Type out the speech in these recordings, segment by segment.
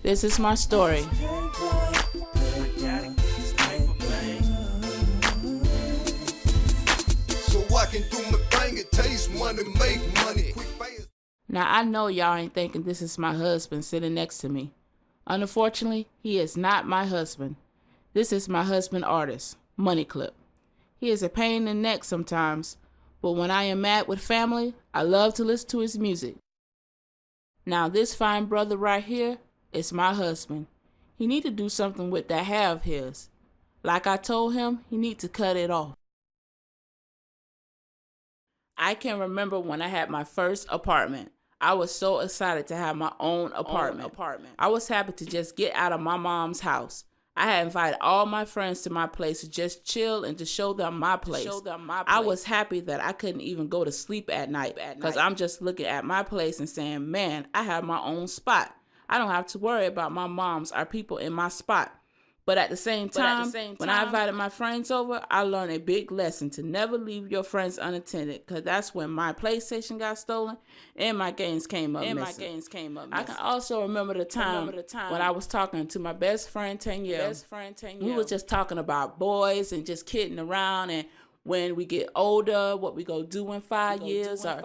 This is my story. Now I know y'all ain't thinking this is my husband sitting next to me. Unfortunately, he is not my husband. This is my husband artist, Money Clip. He is a pain in the neck sometimes, but when I am mad with family, I love to listen to his music. Now this fine brother right here is my husband. He need to do something with that hair of his. Like I told him, he need to cut it off. I can remember when I had my first apartment. I was so excited to have my own apartment. I was happy to just get out of my mom's house. I had invited all my friends to my place to just chill and to show them my place. I was happy that I couldn't even go to sleep at night because I'm just looking at my place and saying, man, I have my own spot. I don't have to worry about my moms or people in my spot. But at the same time, when I invited my friends over, I learned a big lesson to never leave your friends unattended, because that's when my PlayStation got stolen and my games came up missing. I can also remember the time when I was talking to my best friend, Tanya. We was just talking about boys and just kidding around, and when we get older, what we go do in 5 years, or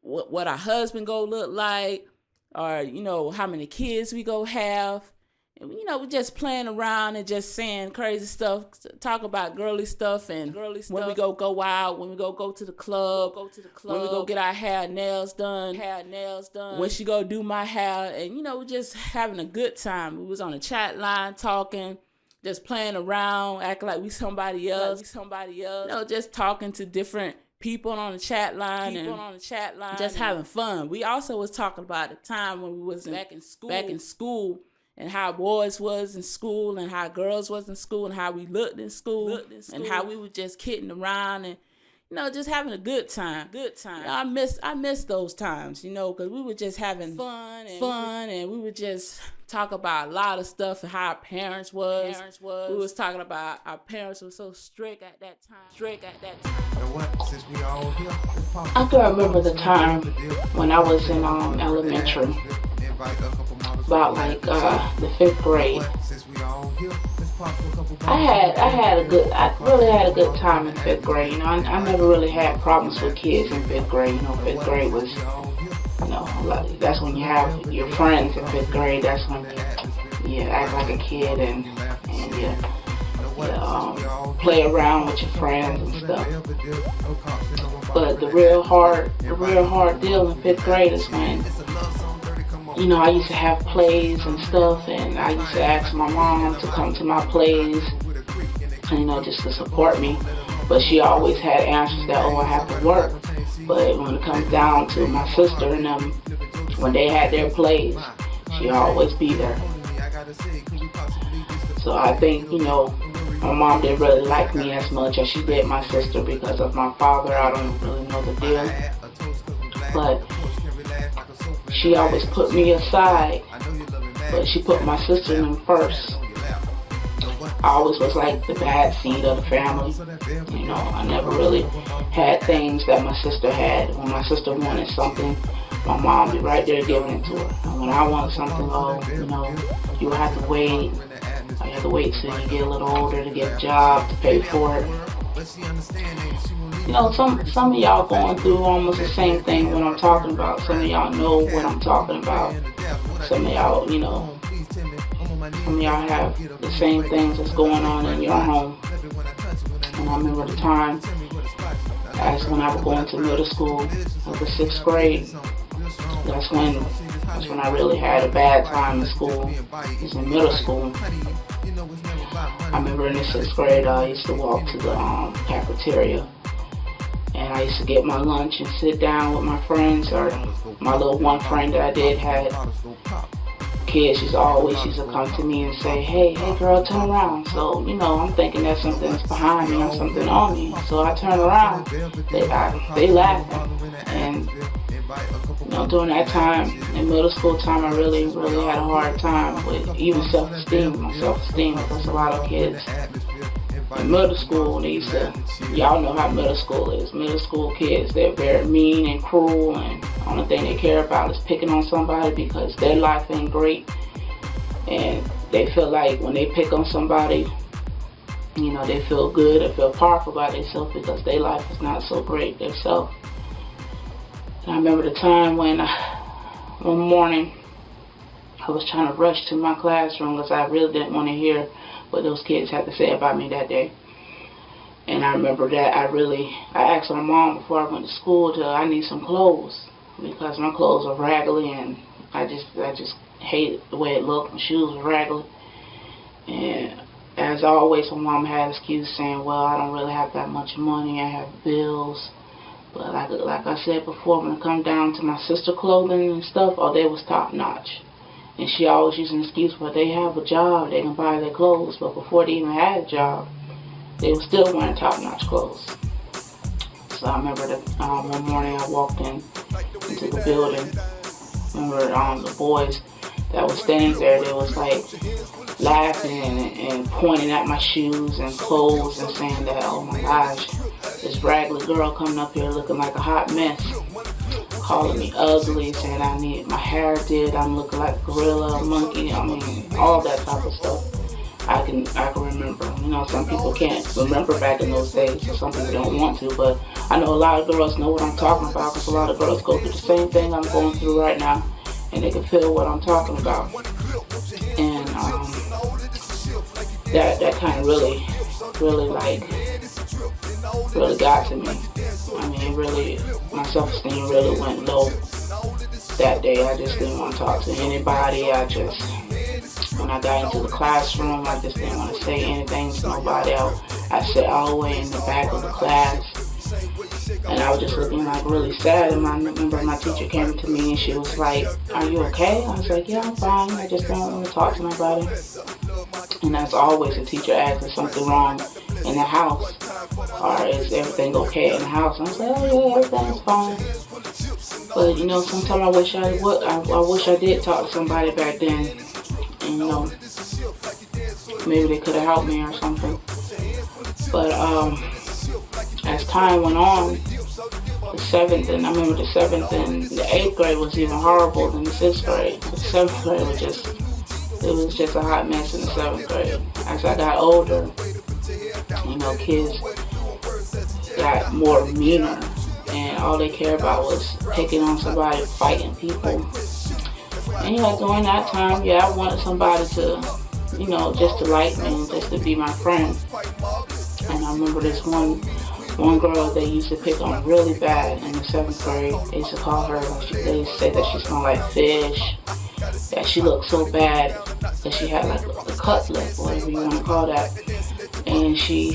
what our husband go look like, or, how many kids we go have. And, we're just playing around and just saying crazy stuff, talk about girly stuff, and when we go out, when we go to the club, when we go get our hair and nails done, when she go do my hair, and, we're just having a good time. We was on a chat line talking, just playing around, acting like we somebody else, just talking to different people on the chat line, just having fun. We also was talking about the time when we was back in school, and how boys was in school and how girls was in school and how we looked in school, and how we were just kidding around and, just having a good time. I miss those times, because we were just having fun and we would just talk about a lot of stuff and how our parents was. We was talking about our parents were so strict at that time. I can remember the time when I was in elementary, about like the 5th grade. I really had a good time in 5th grade. I never really had problems with kids in 5th grade. 5th grade was, that's when you have your friends in 5th grade. That's when you act like a kid and you play around with your friends and stuff. But the real hard deal in 5th grade is when, I used to have plays and stuff, and I used to ask my mom to come to my plays, just to support me. But she always had answers that, I have to work. But when it comes down to my sister and them, when they had their plays, she'd always be there. So I think, my mom didn't really like me as much as she did my sister because of my father. I don't really know the deal. But she always put me aside, but she put my sister in them first. I always was like the bad seed of the family. I never really had things that my sister had. When my sister wanted something, my mom be right there giving it to her. And when I wanted something, you have to wait. I have to wait till you get a little older to get a job to pay for it. Some of y'all going through almost the same thing what I'm talking about. Some of y'all know what I'm talking about. Some of y'all, some of y'all have the same things that's going on in your home. And I remember the time, that's when I was going to middle school, like the 6th grade. That's when I really had a bad time in school. It was in middle school. I remember in the 6th grade, I used to walk to the cafeteria, and I used to get my lunch and sit down with my friends, or my little one friend that I did had kids. She used to come to me and say, hey girl, turn around. So, I'm thinking that something's behind me or something on me. So I turn around, they laughing. And, during that time, in middle school time, I really, really had a hard time with even self-esteem, because a lot of kids in middle school, y'all know how middle school is. Middle school kids, they're very mean and cruel, and the only thing they care about is picking on somebody because their life ain't great. And they feel like when they pick on somebody, they feel good or feel powerful about themselves because their life is not so great themselves. And I remember the time when one morning I was trying to rush to my classroom because I really didn't want to hear what those kids had to say about me that day. And I remember that I asked my mom before I went to school I need some clothes because my clothes are raggedy and I just hated the way it looked. My shoes were raggedy. And as always, my mom had an excuse saying, well, I don't really have that much money. I have bills. But like I said before, when it come down to my sister clothing and stuff, they was top notch. And she always used an excuse, well, they have a job, they can buy their clothes. But before they even had a job, they were still wearing top notch clothes. So I remember that one morning I walked into the building. I remember the boys that was standing there, they was like laughing and pointing at my shoes and clothes and saying that, oh my gosh, this raggedy girl coming up here looking like a hot mess, calling me ugly, saying I need my hair did, I'm looking like a gorilla, a monkey, all that type of stuff. I can remember. Some people can't remember back in those days, so some people don't want to, but I know a lot of girls know what I'm talking about because a lot of girls go through the same thing I'm going through right now, and they can feel what I'm talking about. And that kind of really got to me. My self-esteem really went low that day. I just didn't want to talk to anybody. When I got into the classroom, I just didn't want to say anything to nobody else. I sat all the way in the back of the class, and I was just looking like really sad. And I remember my teacher came to me and she was like, are you okay? I was like, yeah, I'm fine. I just don't want to talk to nobody. And that's always a teacher asks, is something wrong in the house? Or is everything okay in the house? And I was like, oh yeah, everything's fine. But sometimes I wish I did talk to somebody back then. And maybe they could have helped me or something. But as time went on, the 7th and the 8th grade was even horrible than the 6th grade. The 7th grade was just a hot mess in the 7th grade. As I got older, kids got more meaner, and all they cared about was picking on somebody, fighting people. And during that time, I wanted somebody to, just to like me, just to be my friend. And I remember this one girl they used to pick on really bad in the 7th grade. They used to call her, they said that she smelled like fish, that she looked so bad, that she had like a cut lip, whatever you want to call that. And she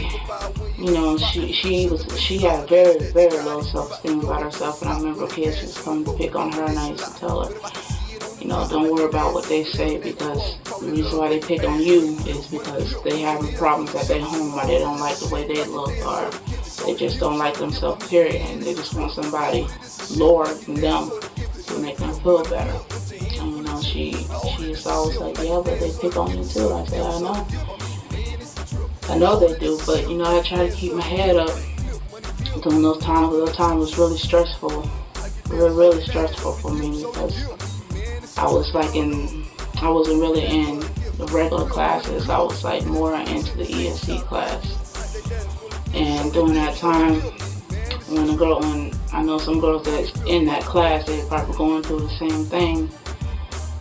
had very, very low self-esteem about herself. And I remember kids just coming to pick on her, and I used to tell her, don't worry about what they say, because the reason why they pick on you is because they having problems at their home, or they don't like the way they look, or they just don't like themselves, period, and they just want somebody lower than them to make them feel better. And she's always like, yeah, but they pick on you too. I said, I know they do, but I try to keep my head up during those times. Those times was really stressful, really stressful for me, because I wasn't really in the regular classes. I was like more into the ESC class. And during that time, when I know some girls that's in that class, they're probably going through the same thing.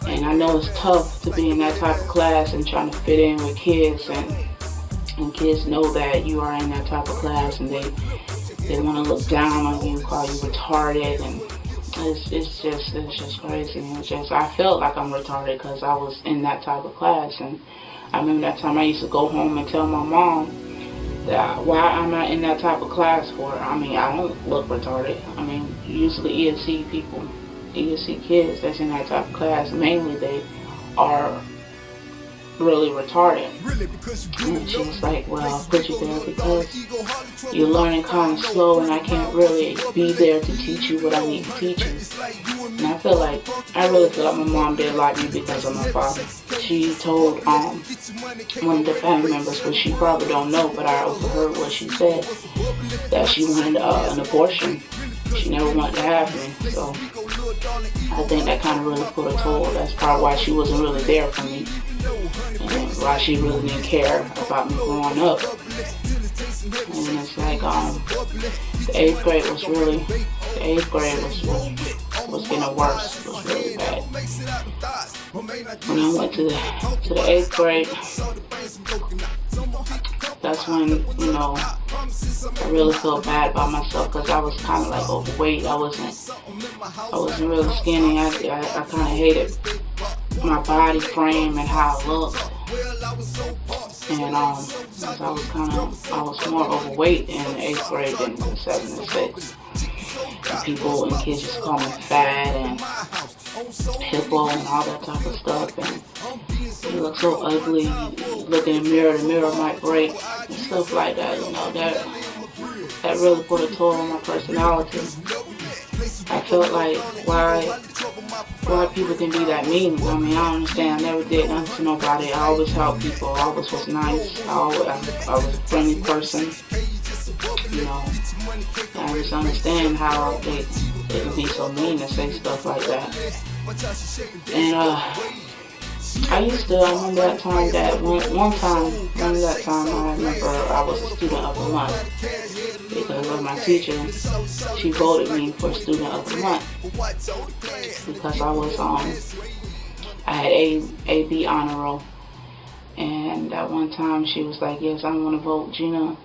And I know it's tough to be in that type of class and trying to fit in with kids, and kids know that you are in that type of class, and they want to look down on you, call you retarded, and it's just crazy. I felt like I'm retarded because I was in that type of class. And I remember that time I used to go home and tell my mom that why I'm not in that type of class for. I don't look retarded. Usually ESC kids that's in that type of class, mainly they are really retarded. And she was like, well, I'll put you there because you're learning kind of slow, and I can't really be there to teach you what I need to teach you. And I really feel like my mom did like me because of my father. She told one of the family members, which she probably don't know, but I overheard what she said, that she wanted an abortion. She never wanted to have me. So I think that kind of really put a toll. That's probably why she wasn't really there for me. why she really didn't care about me growing up. And it's like, the 8th grade was getting worse. It was really bad. When I went to the 8th grade, that's when, I really felt bad about myself because I was kind of like overweight. I wasn't really skinny. I kind of hated my body frame and how I looked. And I was more overweight in the 8th grade than in 7th and 6th. And people and kids just call me fat and hippo and all that type of stuff. And you look so ugly. You look in the mirror might break and stuff like that. That really put a toll on my personality. I felt like, why people can be that mean. I mean, I don't understand. I never did nothing to nobody. I always helped people. I always was nice. I was a friendly person. I just understand how they can be so mean and say stuff like that. And I remember that time that one time I remember I was a student of the month because of my teacher. She voted me for student of the month because I had A/B honor roll. And that one time she was like, yes, I want to vote Gina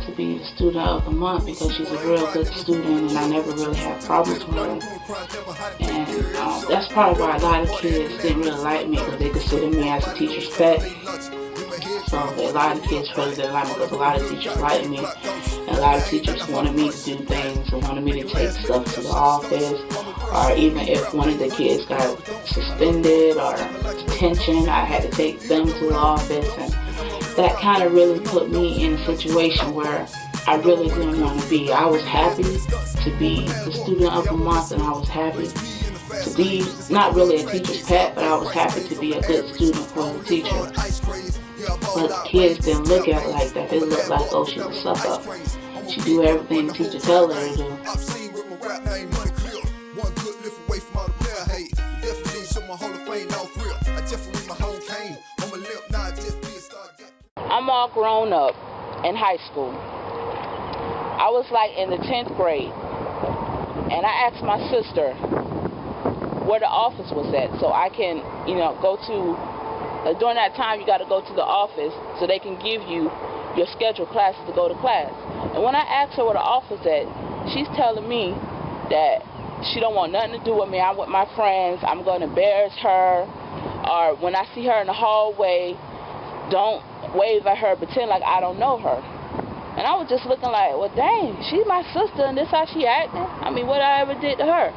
to be the student of the month because she's a real good student and I never really had problems with her. And that's probably why a lot of kids didn't really like me because they considered me as a teacher's pet. So a lot of kids really didn't like me because a lot of teachers liked me. And a lot of teachers wanted me to do things and wanted me to take stuff to the office. Or even if one of the kids got suspended or detention, I had to take them to the office. And that kind of really put me in a situation where I really didn't want to be. I was happy to be the student of the month, and I was happy to be not really a teacher's pet, but I was happy to be a good student for the teacher. But the kids didn't look at it like that. They looked like, oh, she's a suck up. She do everything the teacher tell her to do. I'm all grown up in high school. I was like in the 10th grade, and I asked my sister where the office was at so I can, go to, during that time you got to go to the office so they can give you your scheduled classes to go to class. And when I asked her where the office at, she's telling me that she don't want nothing to do with me. I'm with my friends. I'm going to embarrass her. Or when I see her in the hallway, don't wave at her, pretend like I don't know her. And I was just looking like, well, dang, she's my sister, and this how she acting? I mean, what I ever did to her?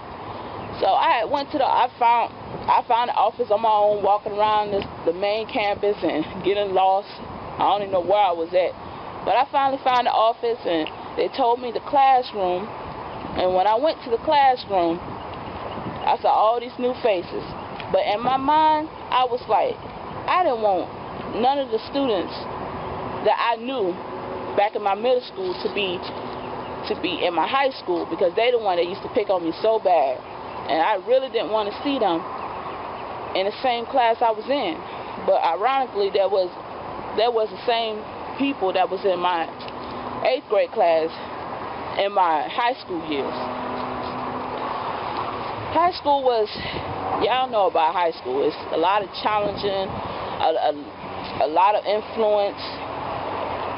So I found the office on my own, walking around the main campus and getting lost. I don't even know where I was at. But I finally found the office, and they told me the classroom. And when I went to the classroom, I saw all these new faces. But in my mind, I was like, I didn't want none of the students that I knew back in my middle school to be in my high school, because they the one that used to pick on me so bad. And I really didn't want to see them in the same class I was in. But ironically, there was the same people that was in my 8th grade class in my high school years. High school was, y'all know about high school. It's a lot of challenging, a lot of influence,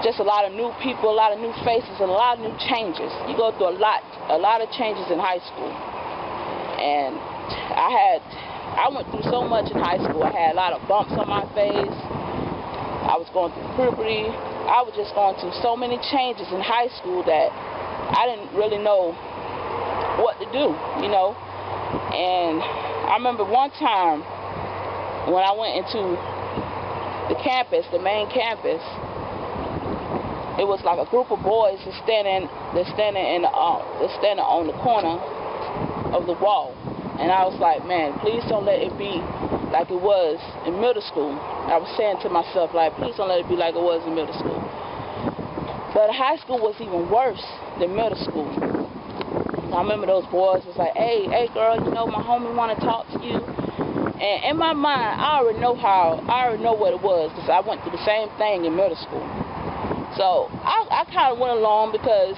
just a lot of new people, a lot of new faces, and a lot of new changes. You go through a lot of changes in high school. And I went through so much in high school. I had a lot of bumps on my face. I was going through puberty. I was just going through so many changes in high school that I didn't really know what to do, And I remember one time when I went into the campus, the main campus, it was like a group of boys that's standing on the corner of the wall. And I was like, man, please don't let it be like it was in middle school. I was saying to myself, like, please don't let it be like it was in middle school. But high school was even worse than middle school. I remember those boys was like, hey girl, my homie want to talk to you. And in my mind, I already know what it was, because I went through the same thing in middle school. So I kind of went along because,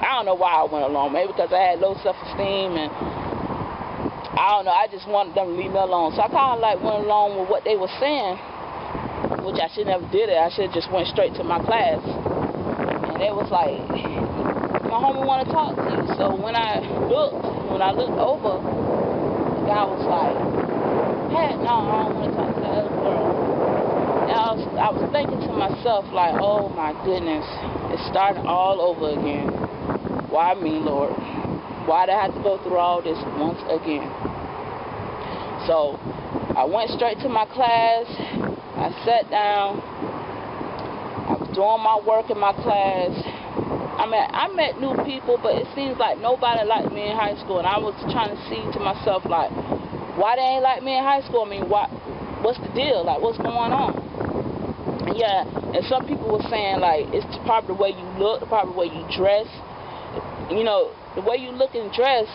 I don't know why I went along. Maybe because I had low self-esteem, and I don't know, I just wanted them to leave me alone. So I kind of like went along with what they were saying, which I should never did it. I should have just went straight to my class. And they was like, my homie want to talk to you. So when I looked over, the guy was like, hey, no, I don't want to talk to that other girl. And I was thinking to myself, like, oh my goodness, it started all over again. Why me, Lord? Why did I have to go through all this once again? So I went straight to my class. I sat down. I was doing my work in my class. I met new people, but it seems like nobody liked me in high school. And I was trying to see to myself, like, why they ain't like me in high school? I mean, what's the deal? Like, what's going on? Yeah, and some people were saying, like, it's probably the way you look, probably the way you dress. You know, the way you look and dress,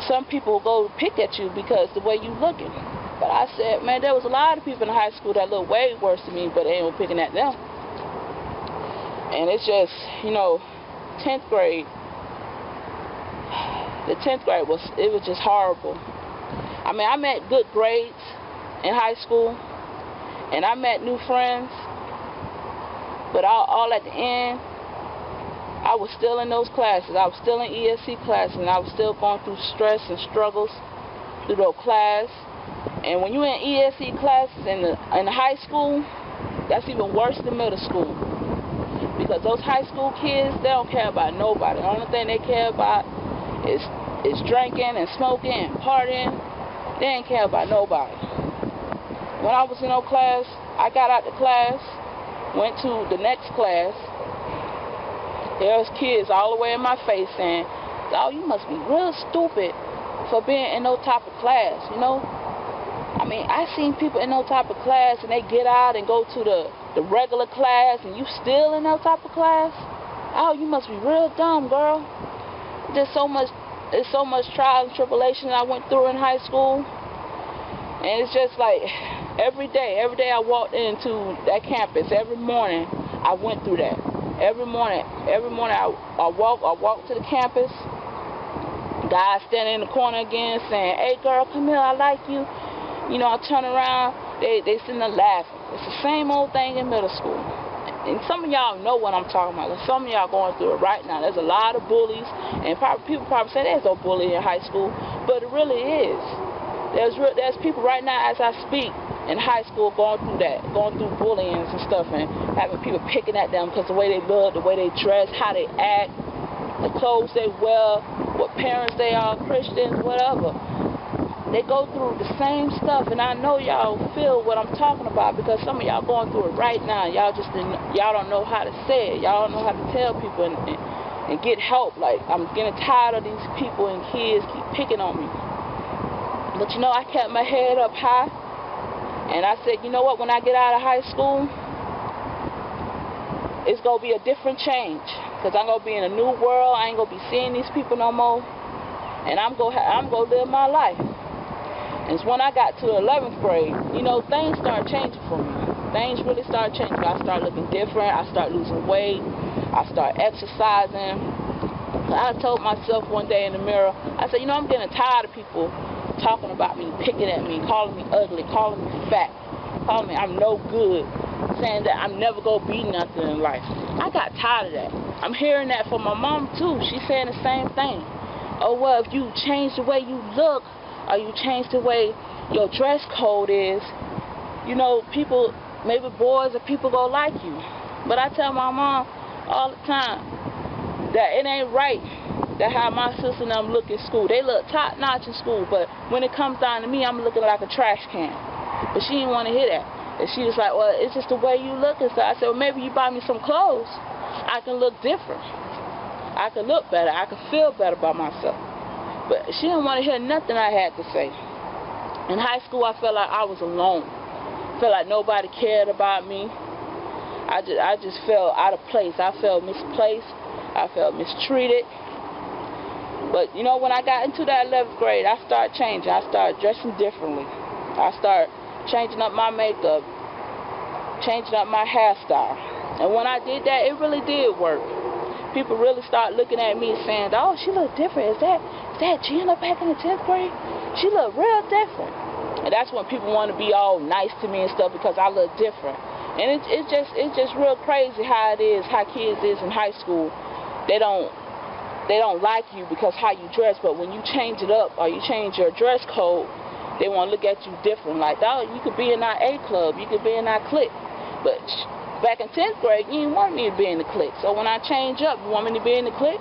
some people go pick at you because the way you looking. But I said, man, there was a lot of people in high school that look way worse than me, but they ain't picking at them. And it's just, 10th grade. The 10th grade was just horrible. I mean, I met good grades in high school, and I met new friends, but all at the end, I was still in those classes. I was still in ESC classes, and I was still going through stress and struggles through those classes. And when you're in ESC classes in the high school, that's even worse than middle school. Because those high school kids, they don't care about nobody. The only thing they care about is drinking and smoking and partying. They ain't care about nobody. When I was in those class, I got out the class, went to the next class. There was kids all the way in my face saying, oh, you must be real stupid for being in no type of class, I mean, I seen people in no type of class, and they get out and go to the regular class, and you still in no type of class? Oh, you must be real dumb, girl. There's so much trials and tribulations I went through in high school. And it's just like, every day I walked into that campus. Every morning I went through that. Every morning I walk to the campus. Guys standing in the corner again saying, hey girl, come here, I like you. I turn around, they sitting there laughing. It's the same old thing in middle school. And some of y'all know what I'm talking about. Some of y'all going through it right now. There's a lot of bullies, and people probably say there's no bullying in high school, but it really is. There's people right now as I speak in high school going through bullying and stuff, and having people picking at them because the way they look, the way they dress, how they act, the clothes they wear, what parents they are, Christians, whatever. They go through the same stuff, and I know y'all feel what I'm talking about because some of y'all going through it right now. Y'all don't know how to say it. Y'all don't know how to tell people and get help. Like, I'm getting tired of these people and kids keep picking on me. But I kept my head up high, and I said, you know what? When I get out of high school, it's gonna be a different change because I'm gonna be in a new world. I ain't gonna be seeing these people no more, and I'm gonna live my life. And it's when I got to the 11th grade, things started changing for me. Things really started changing. I started looking different. I started losing weight. I started exercising. I told myself one day in the mirror, I said, I'm getting tired of people talking about me, picking at me, calling me ugly, calling me fat, calling me I'm no good, saying that I'm never going to be nothing in life. I got tired of that. I'm hearing that from my mom, too. She's saying the same thing. Oh, well, if you change the way you look, or you change the way your dress code is, people, maybe boys or people gonna like you. But I tell my mom all the time that it ain't right that how my sister and them look in school. They look top notch in school, but when it comes down to me, I'm looking like a trash can. But she didn't want to hear that. And she was like, well, it's just the way you look and stuff. I said, well, maybe you buy me some clothes. I can look different. I can look better. I can feel better about myself. But she didn't want to hear nothing I had to say. In high school, I felt like I was alone. I felt like nobody cared about me. I just felt out of place. I felt misplaced. I felt mistreated. But, when I got into that 11th grade, I started changing. I started dressing differently. I started changing up my makeup, changing up my hairstyle. And when I did that, it really did work. People really started looking at me saying, oh, she look different. Is that Gina back in the 10th grade? She look real different. And that's when people want to be all nice to me and stuff because I look different. And it's just real crazy how it is, how kids is in high school. They don't like you because how you dress, but when you change it up or you change your dress code, they want to look at you different. Like, oh, you could be in our A club, you could be in our clique. But back in 10th grade, you didn't want me to be in the clique. So when I change up, you want me to be in the clique?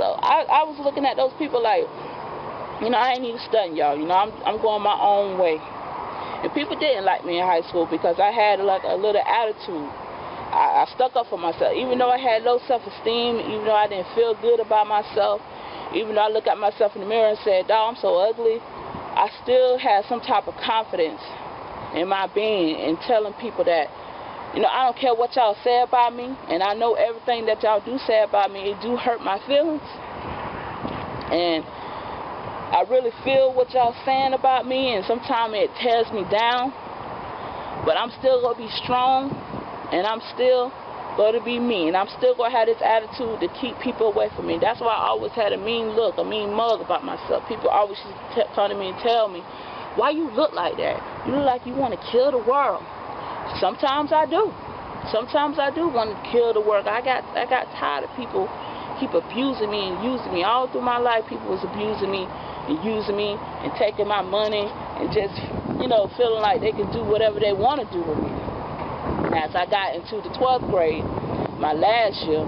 So I was looking at those people like, I ain't even studying y'all. I'm going my own way. And people didn't like me in high school because I had like a little attitude. I stuck up for myself. Even though I had low self-esteem, even though I didn't feel good about myself, even though I looked at myself in the mirror and said, dog, I'm so ugly, I still had some type of confidence in my being and telling people that, I don't care what y'all say about me, and I know everything that y'all do say about me, it do hurt my feelings. And I really feel what y'all saying about me, and sometimes it tears me down. But I'm still going to be strong, and I'm still going to be me, and I'm still going to have this attitude to keep people away from me. That's why I always had a mean look, a mean mug about myself. People always used to come to me and tell me, why you look like that? You look like you want to kill the world. Sometimes I do. Sometimes I do want to kill the world. I got tired of people keep abusing me and using me. All through my life, people was abusing me and using me and taking my money and just, feeling like they could do whatever they want to do with me. And as I got into the 12th grade, my last year,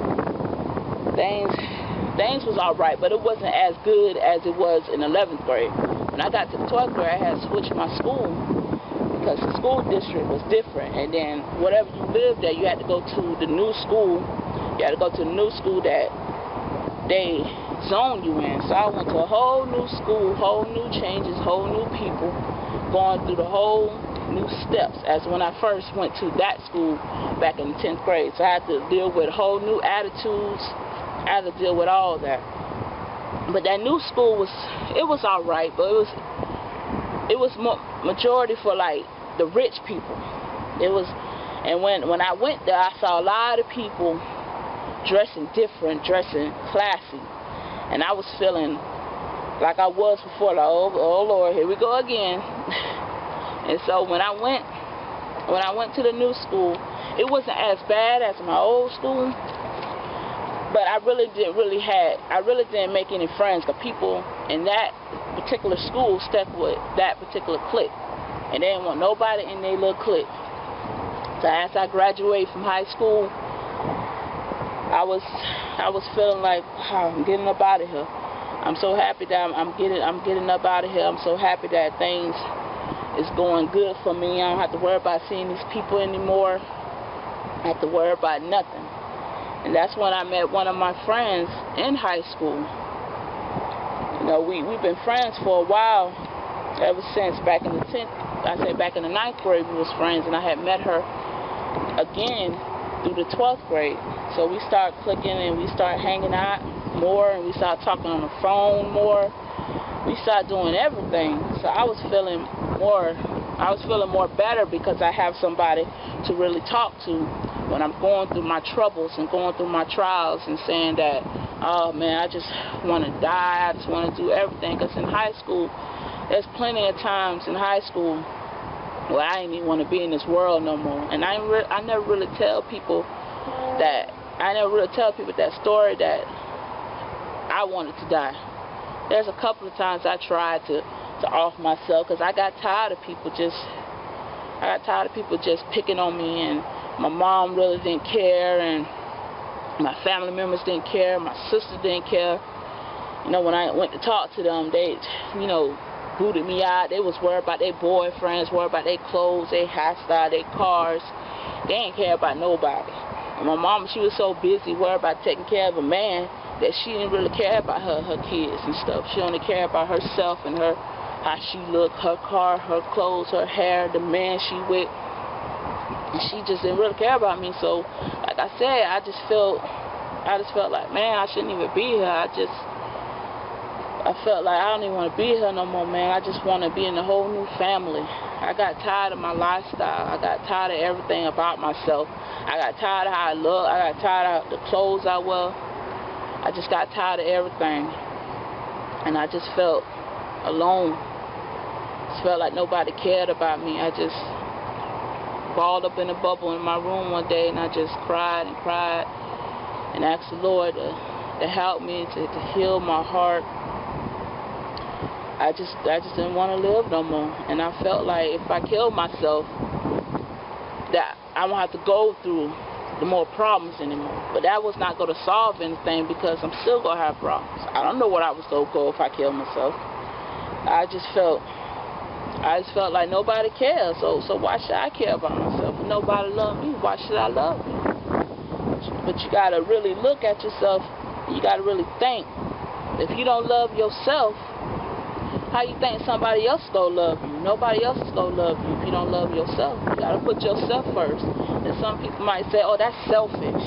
things was all right, but it wasn't as good as it was in 11th grade. When I got to the 12th grade, I had to switch my school because the school district was different. And then whatever you lived at, you had to go to the new school. You had to go to the new school that they zone you in. So I went to a whole new school, whole new changes, whole new people, going through the whole new steps as when I first went to that school back in the 10th grade. So I had to deal with whole new attitudes. I had to deal with all that. But that new school was all right, but it was majority for like the rich people. And when I went there, I saw a lot of people dressing different, dressing classy, and I was feeling like I was before, like, oh Lord, here we go again. And so when I went to the new school, it wasn't as bad as my old school, but I really didn't make any friends, because people in that particular school stuck with that particular clique, and they didn't want nobody in their little clique. So as I graduated from high school, I was feeling like, wow, I'm getting up out of here. I'm so happy that I'm getting up out of here. I'm so happy that things is going good for me. I don't have to worry about seeing these people anymore. I have to worry about nothing. And that's when I met one of my friends in high school. We've been friends for a while, ever since back in the 9th grade we was friends, and I had met her again through the 12th grade. So we started clicking and we started hanging out more, and we started talking on the phone more. We started doing everything. So I was feeling more better because I have somebody to really talk to when I'm going through my troubles and going through my trials and saying that, oh man, I just want to die, I just want to do everything. Because in high school, there's plenty of times in high school where I didn't even want to be in this world no more. And I never really tell people that story that I wanted to die. There's a couple of times I tried to off myself because I got tired of people just picking on me, and my mom really didn't care, and my family members didn't care, my sister didn't care. When I went to talk to them, they, booted me out. They was worried about their boyfriends, worried about their clothes, their hairstyle, their cars. They didn't care about nobody. And my mom, she was so busy worried about taking care of a man that she didn't really care about her kids and stuff. She only cared about herself and how she looked, her car, her clothes, her hair, the man she with. And she just didn't really care about me. So, like I said, I just felt like, man, I shouldn't even be here. I felt like I don't even want to be here no more, man. I just want to be in a whole new family. I got tired of my lifestyle. I got tired of everything about myself. I got tired of how I look. I got tired of the clothes I wear. I just got tired of everything. And I just felt alone. Just felt like nobody cared about me. I just balled up in a bubble in my room one day, and I just cried and cried and asked the Lord to help me, to heal my heart. I just didn't want to live no more. And I felt like if I killed myself, that I won't have to go through the more problems anymore. But that was not going to solve anything, because I'm still going to have problems. I don't know what I was going to go if I killed myself. I just felt like nobody cares. So why should I care about myself? If nobody loves me, why should I love me? But you got to really look at yourself. You got to really think. If you don't love yourself, how you think somebody else is going to love you? Nobody else is going to love you if you don't love yourself. You got to put yourself first. And some people might say, oh, that's selfish.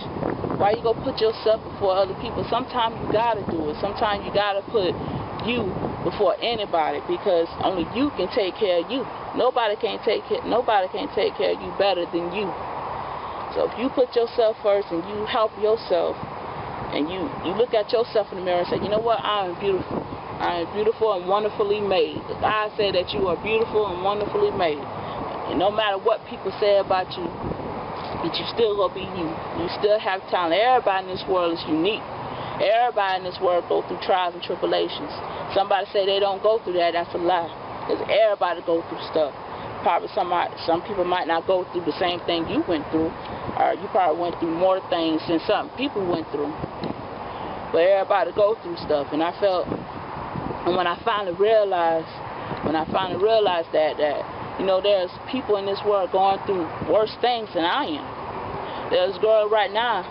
Why you going to put yourself before other people? Sometimes you got to do it. Sometimes you got to put you before anybody, because only you can take care of you. Nobody can take care of you better than you. So if you put yourself first and you help yourself, and you look at yourself in the mirror and say, you know what, I am beautiful. I am beautiful and wonderfully made. God said that you are beautiful and wonderfully made. And no matter what people say about you, that you still gonna be you. You still have talent. Everybody in this world is unique. Everybody in this world go through trials and tribulations. Somebody say they don't go through that, that's a lie. Because everybody go through stuff. Probably some people might not go through the same thing you went through, or you probably went through more things than some people went through. But everybody go through stuff, and I felt, and when I finally realized that you know, there's people in this world going through worse things than I am. There's girls right now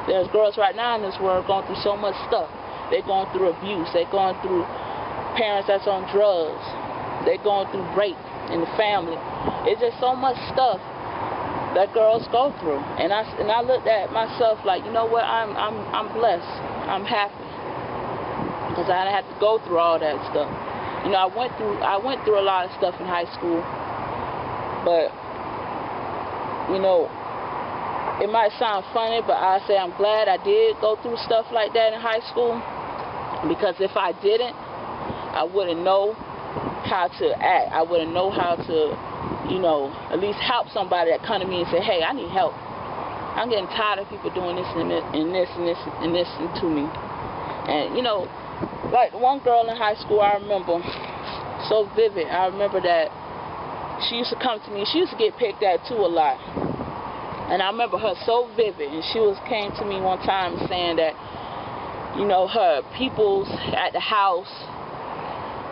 in this world going through so much stuff. They're going through abuse. They're going through parents that's on drugs. They're going through rape in the family. It's just so much stuff that girls go through. And I looked at myself like, you know what? I'm blessed. I'm happy, because I didn't have to go through all that stuff. You know, I went through a lot of stuff in high school, but you know, it might sound funny, but I say I'm glad I did go through stuff like that in high school, because if I didn't, I wouldn't know how to act. I wouldn't know how to, you know, at least help somebody that come to me and say, hey, I need help. I'm getting tired of people doing this and this to me. And, you know, like one girl in high school, I remember so vivid. I remember that she used to come to me. She used to get picked at too a lot. And I remember her so vivid. And she came to me one time saying that, you know, her peoples at the house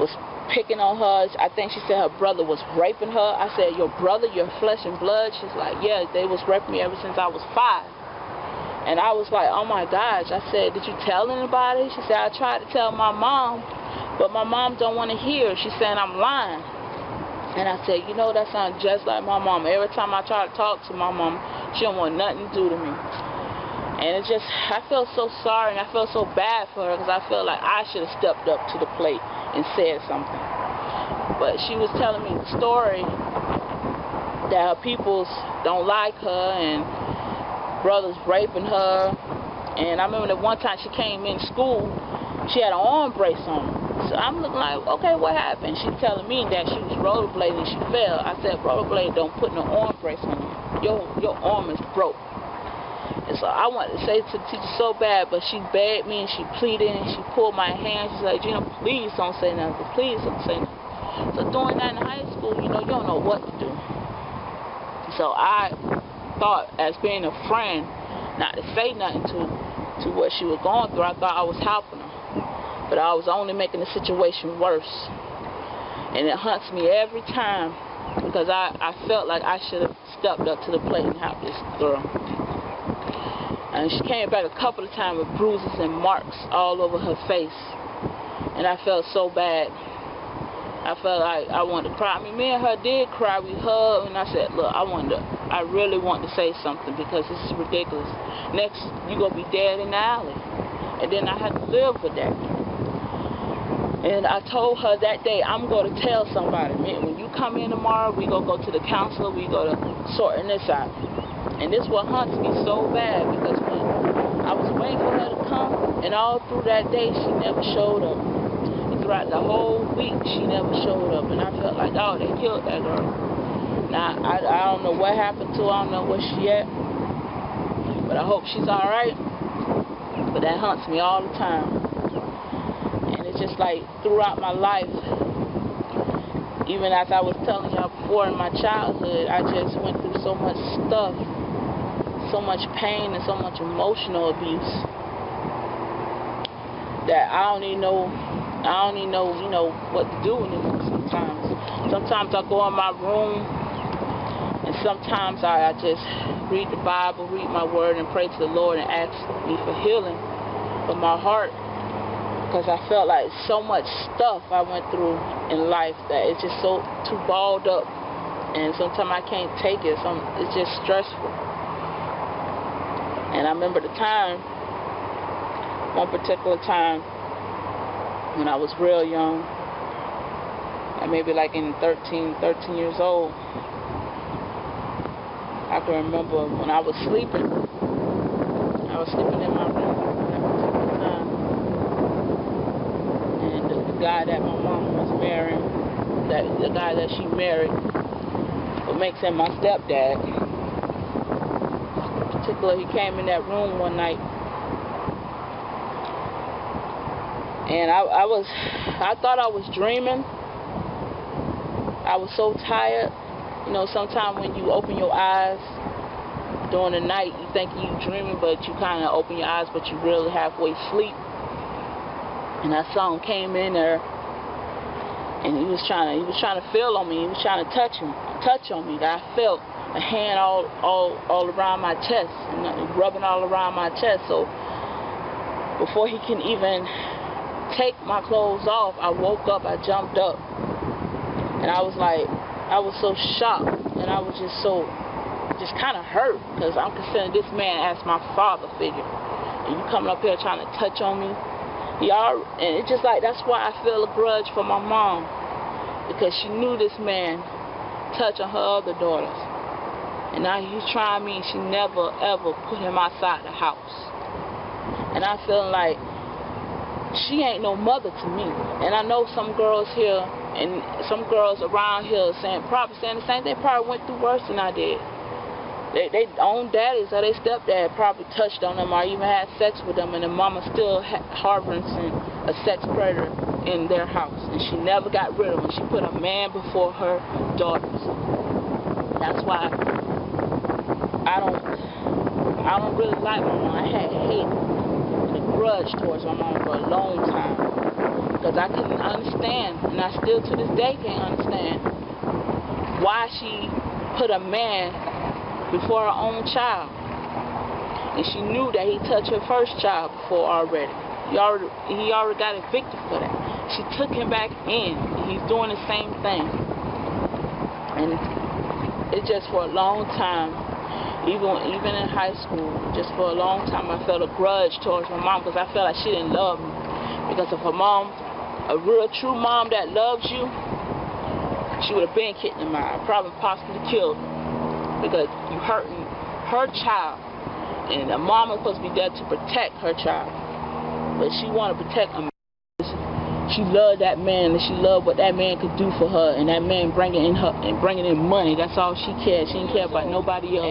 was picking on her. I think she said her brother was raping her. I said, your brother, your flesh and blood? She's like, yeah, they was raping me ever since I was 5. And I was like, oh my gosh. I said, did you tell anybody? She said, I tried to tell my mom, but my mom don't want to hear. She's saying I'm lying. And I said, you know, that sounds just like my mom. Every time I try to talk to my mom, she don't want nothing to do to me. And it just, I felt so sorry, and I felt so bad for her, because I felt like I should have stepped up to the plate and said something. But she was telling me the story that her peoples don't like her, and brothers raping her. And I remember that one time she came in school, she had an arm brace on. So I'm looking like, okay, what happened? She telling me that she was rollerblading and she fell. I said, rollerblade don't put no arm brace on you. Your arm is broke. And so I wanted to say to the teacher so bad, but she begged me and she pleaded and she pulled my hand. She said, Gina, please don't say nothing. Please don't say nothing. So doing that in high school, you know, you don't know what to do. So I thought, as being a friend, not to say nothing to what she was going through. I thought I was helping her, but I was only making the situation worse. And it haunts me every time, because I felt like I should have stepped up to the plate and helped this girl. And she came back a couple of times with bruises and marks all over her face. And I felt so bad. I felt like I wanted to cry. I mean, me and her did cry. We hugged, and I said, look, I really want to say something, because this is ridiculous. Next, you're going to be dead in the alley. And then I had to live with that. And I told her that day, I'm going to tell somebody. When you come in tomorrow, we going to go to the counselor. We going to sorting this out. And this what haunts me so bad, because when I was waiting for her to come, and all through that day, she never showed up. And throughout the whole week, she never showed up. And I felt like, oh, they killed that girl. Now, I don't know what happened to her. I don't know where she at. But I hope she's all right. But that haunts me all the time. And it's just like throughout my life, even as I was telling y'all before, in my childhood, I just went through so much stuff, so much pain and so much emotional abuse that I don't even know, what to do anymore sometimes. Sometimes I go in my room, and sometimes I just read the Bible, read my word, and pray to the Lord and ask me for healing for my heart, because I felt like so much stuff I went through in life that it's just so too balled up, and sometimes I can't take it. It's just stressful. And I remember the time, one particular time, when I was real young, maybe like in 13 years old. I can remember when I was sleeping in my room at that particular time, and the guy that my mom was marrying, the guy that she married, what makes him my stepdad, in particular, he came in that room one night, and I thought I was dreaming. I was so tired. You know, sometimes when you open your eyes during the night, you think you're dreaming, but you kind of open your eyes, but you really halfway asleep. And that song came in there, and he was trying to feel on me. He was trying to touch on me. That I felt a hand all around my chest, and rubbing all around my chest. So before he can even take my clothes off, I woke up. I jumped up, and I was so shocked, and I was just kind of hurt, because I'm considering this man as my father figure, and you coming up here trying to touch on me. And it's just like, that's why I feel a grudge for my mom, because she knew this man touching her other daughters, and now he's trying me, and she never ever put him outside the house. And I feel like she ain't no mother to me. And I know some girls here and some girls around here probably saying the same thing. They probably went through worse than I did. They own daddies or they stepdad probably touched on them or even had sex with them, and the mama still harboring a sex predator in their house, and she never got rid of him. She put a man before her daughters. That's why I don't really like my mom. I had hate and a grudge towards my mom for a long time, because I couldn't understand, and I still to this day can't understand why she put a man before her own child. And she knew that he touched her first child before already. He already got evicted for that. She took him back in, and he's doing the same thing. And it's just for a long time, even in high school, just for a long time, I felt a grudge towards my mom, because I felt like she didn't love me. Because if her mom, a real true mom that loves you, she would have been kicked in the mind, probably possibly killed her, because you hurting her child, and a mom is supposed to be there to protect her child, but she want to protect a man. She loved that man, and she loved what that man could do for her, and that man bringing in money. That's all she cared. She didn't care about nobody else.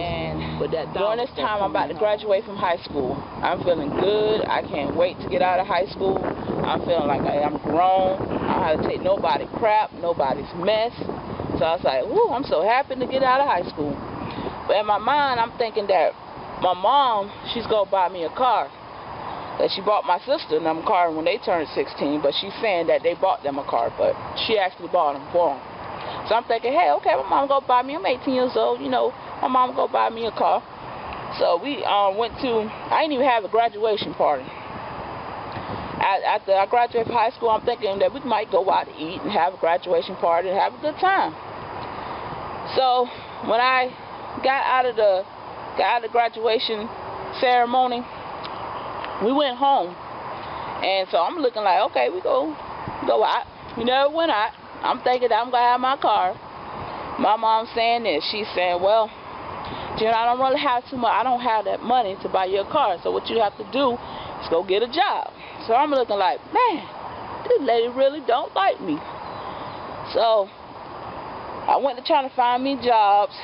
But that during this time, I'm about to graduate from high school. I'm feeling good. I can't wait to get out of high school. I'm feeling like I'm grown. I don't have to take nobody's crap, nobody's mess. So I was like, woo, I'm so happy to get out of high school. But in my mind, I'm thinking that my mom, she's going to buy me a car. That she bought my sister and them a car when they turned 16, but she's saying that they bought them a car, but she actually bought them for them. So I'm thinking, hey, okay, my mom going to buy me, I'm 18 years old, my mom going to buy me a car. So we went to, I didn't even have a graduation party. After I graduated from high school, I'm thinking that we might go out to eat and have a graduation party and have a good time. So when I got out of the graduation ceremony, we went home, and so I'm looking like, okay, we go go out. We never went out. I'm thinking I'm going to have my car. My mom saying this. She's saying, well, Gina, I don't really have too much. I don't have that money to buy you a car. So what you have to do is go get a job. So I'm looking like, man, this lady really don't like me. So I went to trying to find me jobs,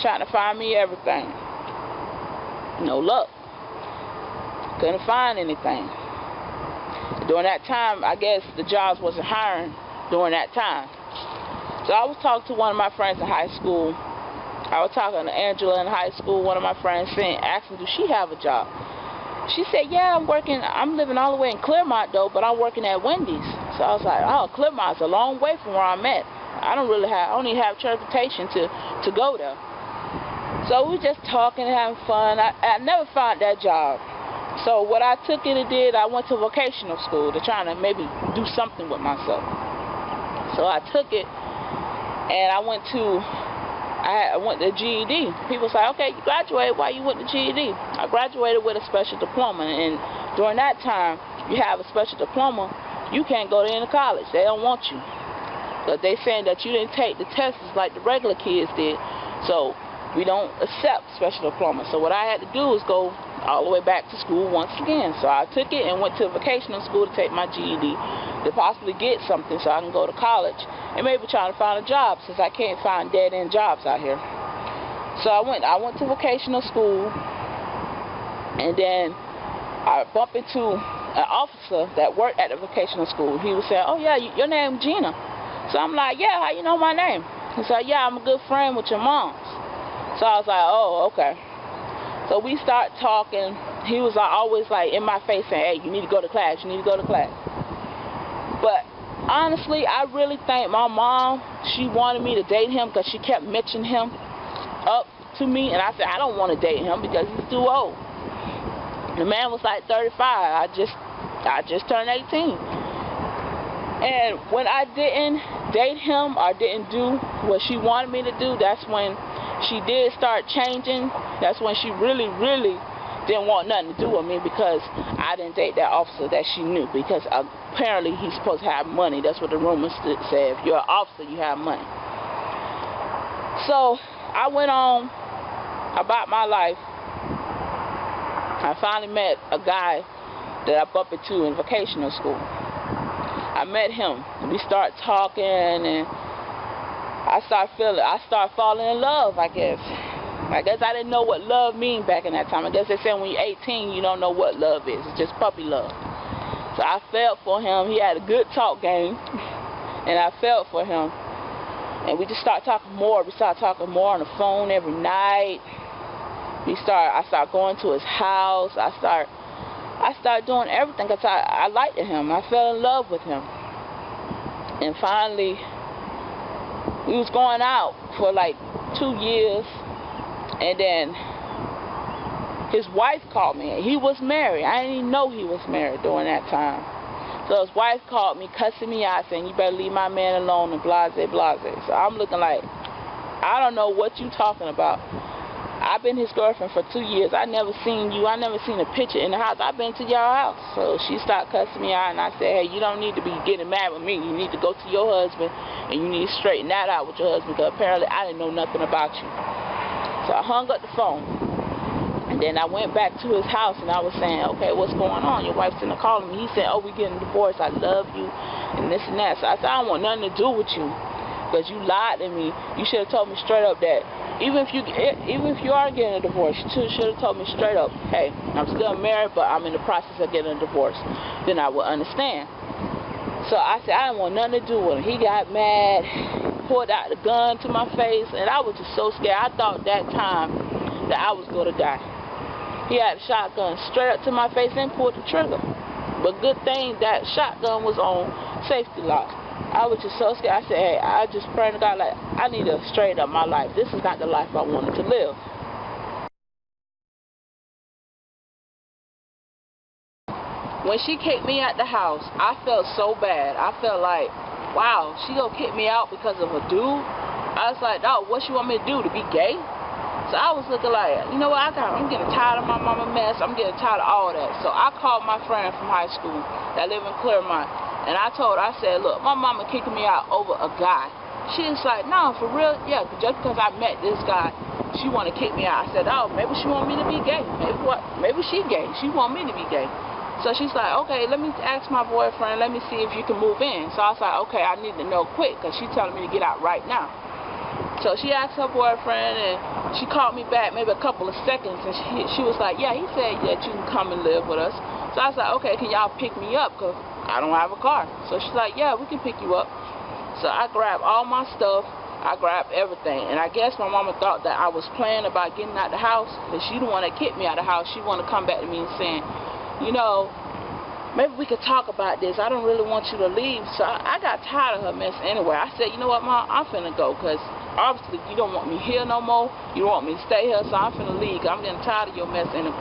trying to find me everything. No luck. Couldn't find anything. During that time, I guess the jobs wasn't hiring during that time. So I was talking to one of my friends in high school. I was talking to Angela in high school. One of my friends asked me, does she have a job? She said, yeah, I'm living all the way in Claremont though, but I'm working at Wendy's. So I was like, oh, Claremont's a long way from where I'm at. I don't even have transportation to go there. So we were just talking and having fun. I never found that job. So what I took it and did, I went to vocational school to try to maybe do something with myself. So I took it and I went to GED. People say, okay, you graduated, why you went to GED? I graduated with a special diploma, and during that time, you have a special diploma, you can't go to any college. They don't want you. But they saying that you didn't take the tests like the regular kids did. So we don't accept special diploma. So what I had to do was go all the way back to school once again. So I took it and went to vocational school to take my GED to possibly get something so I can go to college and maybe try to find a job, since I can't find dead-end jobs out here. So I went to vocational school, and then I bumped into an officer that worked at the vocational school. He was saying, oh yeah, your name Gina. So I'm like, yeah, how you know my name? He said, yeah, I'm a good friend with your mom's. So I was like, oh, okay. So we start talking. He was always like in my face saying, hey, you need to go to class, you need to go to class. But honestly, I really think my mom, she wanted me to date him because she kept mentioning him up to me. And I said, I don't want to date him because he's too old. The man was like 35. I just turned 18. And when I didn't date him or didn't do what she wanted me to do, that's when she did start changing. That's when she really, really didn't want nothing to do with me, because I didn't date that officer that she knew, because apparently he's supposed to have money. That's what the rumors said. If you're an officer, you have money. So I went on about my life. I finally met a guy that I bumped into in vocational school. I met him. We started talking, and I started falling in love, I guess. I didn't know what love means back in that time. I guess they said when you're 18, you don't know what love is. It's just puppy love. So I felt for him. He had a good talk game, and I felt for him. And we just started talking more. We started talking more on the phone every night. I started going to his house. I started doing everything because I liked him. I fell in love with him. And finally, we was going out for like 2 years, and then his wife called me. He was married. I didn't even know he was married during that time. So his wife called me, cussing me out, saying, you better leave my man alone, and blase, blase. So I'm looking like, I don't know what you talking about. I've been his girlfriend for 2 years. I never seen you. I never seen a picture in the house. I've been to your house. So she started cussing me out, and I said, hey, you don't need to be getting mad with me. You need to go to your husband, and you need to straighten that out with your husband, because apparently I didn't know nothing about you. So I hung up the phone, and then I went back to his house, and I was saying, okay, what's going on? Your wife's in there calling me. He said, oh, we're getting divorced. I love you, and this and that. So I said, I don't want nothing to do with you, because you lied to me. You should have told me straight up that even if you are getting a divorce, you should have told me straight up, hey, I'm still married, but I'm in the process of getting a divorce. Then I would understand. So I said, I didn't want nothing to do with him. He got mad, pulled out the gun to my face, and I was just so scared. I thought that time that I was going to die. He had a shotgun straight up to my face and pulled the trigger. But good thing that shotgun was on safety lock. I was just so scared. I said, hey, I just prayed to God, like, I need to straighten up my life. This is not the life I wanted to live. When she kicked me out the house, I felt so bad. I felt like, wow, she gonna kick me out because of a dude? I was like, no, what she want me to do, to be gay? So I was looking like, you know what, I'm getting tired of my mama mess. I'm getting tired of all that. So I called my friend from high school that lived in Claremont. And I told her, I said, look, my mama kicking me out over a guy. She was like, no, for real? Yeah, just because I met this guy, she want to kick me out. I said, oh, maybe she want me to be gay. Maybe she gay. She want me to be gay. So she's like, okay, let me ask my boyfriend. Let me see if you can move in. So I was like, okay, I need to know quick because she's telling me to get out right now. So she asked her boyfriend, and she called me back maybe a couple of seconds, and she was like, yeah, he said that you can come and live with us. So I was like, okay, can y'all pick me up because I don't have a car. So she's like, yeah, we can pick you up. So I grabbed all my stuff. I grabbed everything. And I guess my mama thought that I was playing about getting out the house, because she didn't want to kick me out of the house. She wanted to come back to me and saying, you know, maybe we could talk about this. I don't really want you to leave. So I got tired of her mess anyway. I said, you know what, Mom, I'm finna go, because obviously you don't want me here no more. You don't want me to stay here, so I'm finna leave. I'm getting tired of your mess anyway.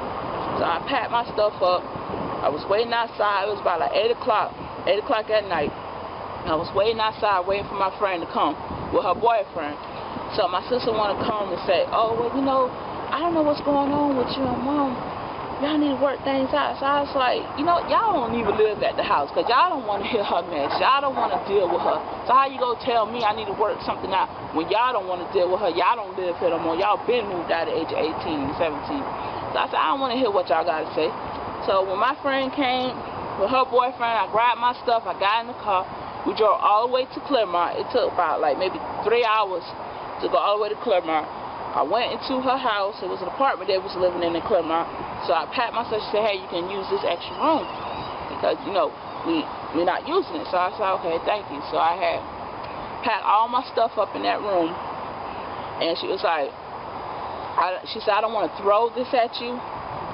So I packed my stuff up. I was waiting outside. It was about like 8 o'clock at night. I was waiting outside, waiting for my friend to come with her boyfriend. So my sister wanted to come and say, oh, well, you know, I don't know what's going on with you and Mom. Y'all need to work things out. So I was like, you know, y'all don't even live at the house, because y'all don't want to hear her mess. Y'all don't want to deal with her. So how you gonna tell me I need to work something out when y'all don't want to deal with her? Y'all don't live here no more. Y'all been moved out at the age of 18, 17. So I said, I don't want to hear what y'all got to say. So when my friend came with her boyfriend, I grabbed my stuff. I got in the car. We drove all the way to Claremont. It took about like maybe 3 hours to go all the way to Claremont. I went into her house. It was an apartment they was living in Claremont. So I packed my stuff. She said, hey, you can use this extra room because, you know, we're not using it. So I said, okay, thank you. So I had packed all my stuff up in that room. And she was like, she said, I don't want to throw this at you,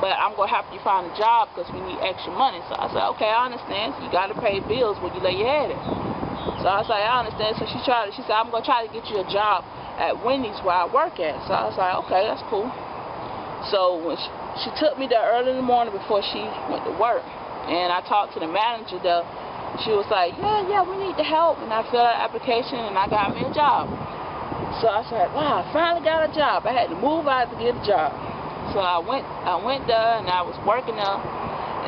but I'm going to help you find a job because we need extra money. So I said, okay, I understand. So you got to pay bills when you lay your head in. So I was like, I understand. So she said, I'm going to try to get you a job at Wendy's where I work at. So I was like, okay, that's cool. So when she took me there early in the morning before she went to work, and I talked to the manager there. She was like, yeah, we need the help. And I filled out an application, and I got me a job. So I said, wow, I finally got a job. I had to move out to get a job. So I went there, and I was working there.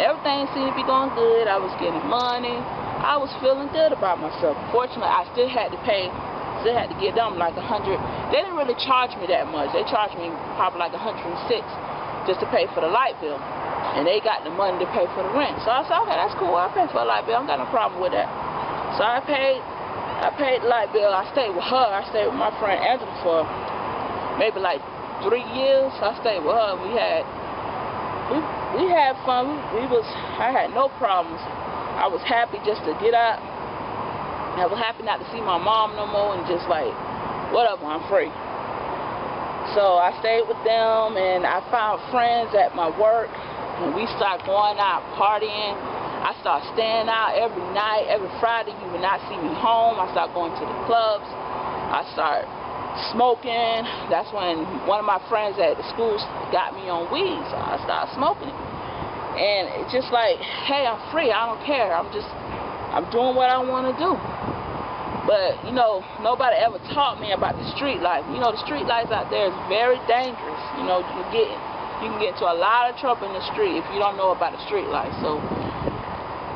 Everything seemed to be going good. I was getting money. I was feeling good about myself. Fortunately, I still had to give them like $100. They didn't really charge me that much. They charged me probably like $106 just to pay for the light bill. And they got the money to pay for the rent. So I said, okay, that's cool. I'll pay for the light bill. I don't got no problem with that. So I paid the light bill. I stayed with her. I stayed with my friend Angela for maybe like 3 years. I stayed with her. We had fun. I had no problems. I was happy just to get out. I was happy not to see my mom no more, and just like, whatever, I'm free. So I stayed with them, and I found friends at my work, and we started going out partying. I started staying out every night. Every Friday you would not see me home. I started going to the clubs. I started smoking. That's when one of my friends at the school got me on weed, so I started smoking. And it's just like, hey, I'm free. I don't care. I'm doing what I want to do. But, you know, nobody ever taught me about the street life. You know, the street life out there is very dangerous. You know, you can get into a lot of trouble in the street if you don't know about the street life. So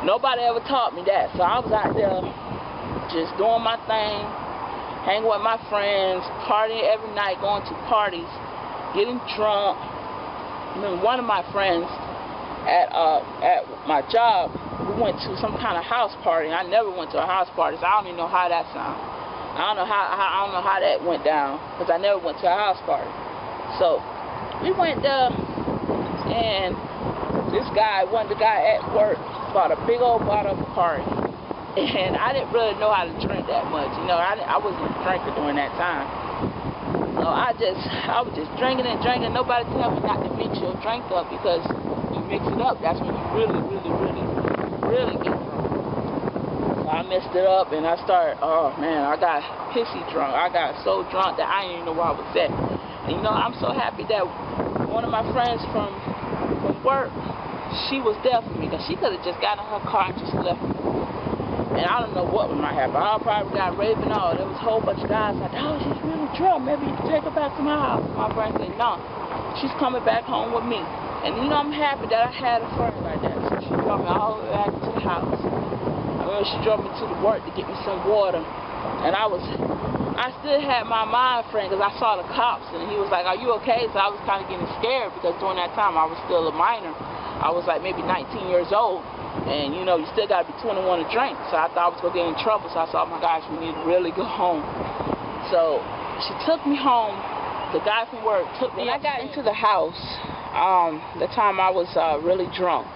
nobody ever taught me that. So I was out there just doing my thing, hanging with my friends, partying every night, going to parties, getting drunk. I mean, one of my friends at my job, we went to some kind of house party. I never went to a house party, so I don't even know how that sounds. I don't know how that went down, because I never went to a house party. So we went there, and one of the guy at work bought a big old bottle of Bacardi, and I didn't really know how to drink that much. You know, I wasn't a drinker during that time. So I was just drinking and drinking. Nobody told me not to mix your drink up, because you mix it up, that's when you really get drunk. So I messed it up, and I started, oh man, I got pissy drunk. I got so drunk that I didn't even know where I was at. And you know, I'm so happy that one of my friends from work, she was there for me, because she could have just got in her car and just left me. And I don't know what might happen. I probably got raped and all. There was a whole bunch of guys like, oh, she's really drunk. Maybe you can take her back to my house. My friend said, no, she's coming back home with me. And you know, I'm happy that I had a friend like that. So she brought me all the way back to the house. I Well, she drove me to the work to get me some water. And I still had my mind frame because I saw the cops, and he was like, "Are you okay?" So I was kind of getting scared because during that time I was still a minor. I was like maybe 19 years old, and you still got to be 21 to drink. So I thought I was going to get in trouble. So I said, "Oh my gosh, we need to really go home." So she took me home. The guy from work took me. When I got into the house, the time I was really drunk,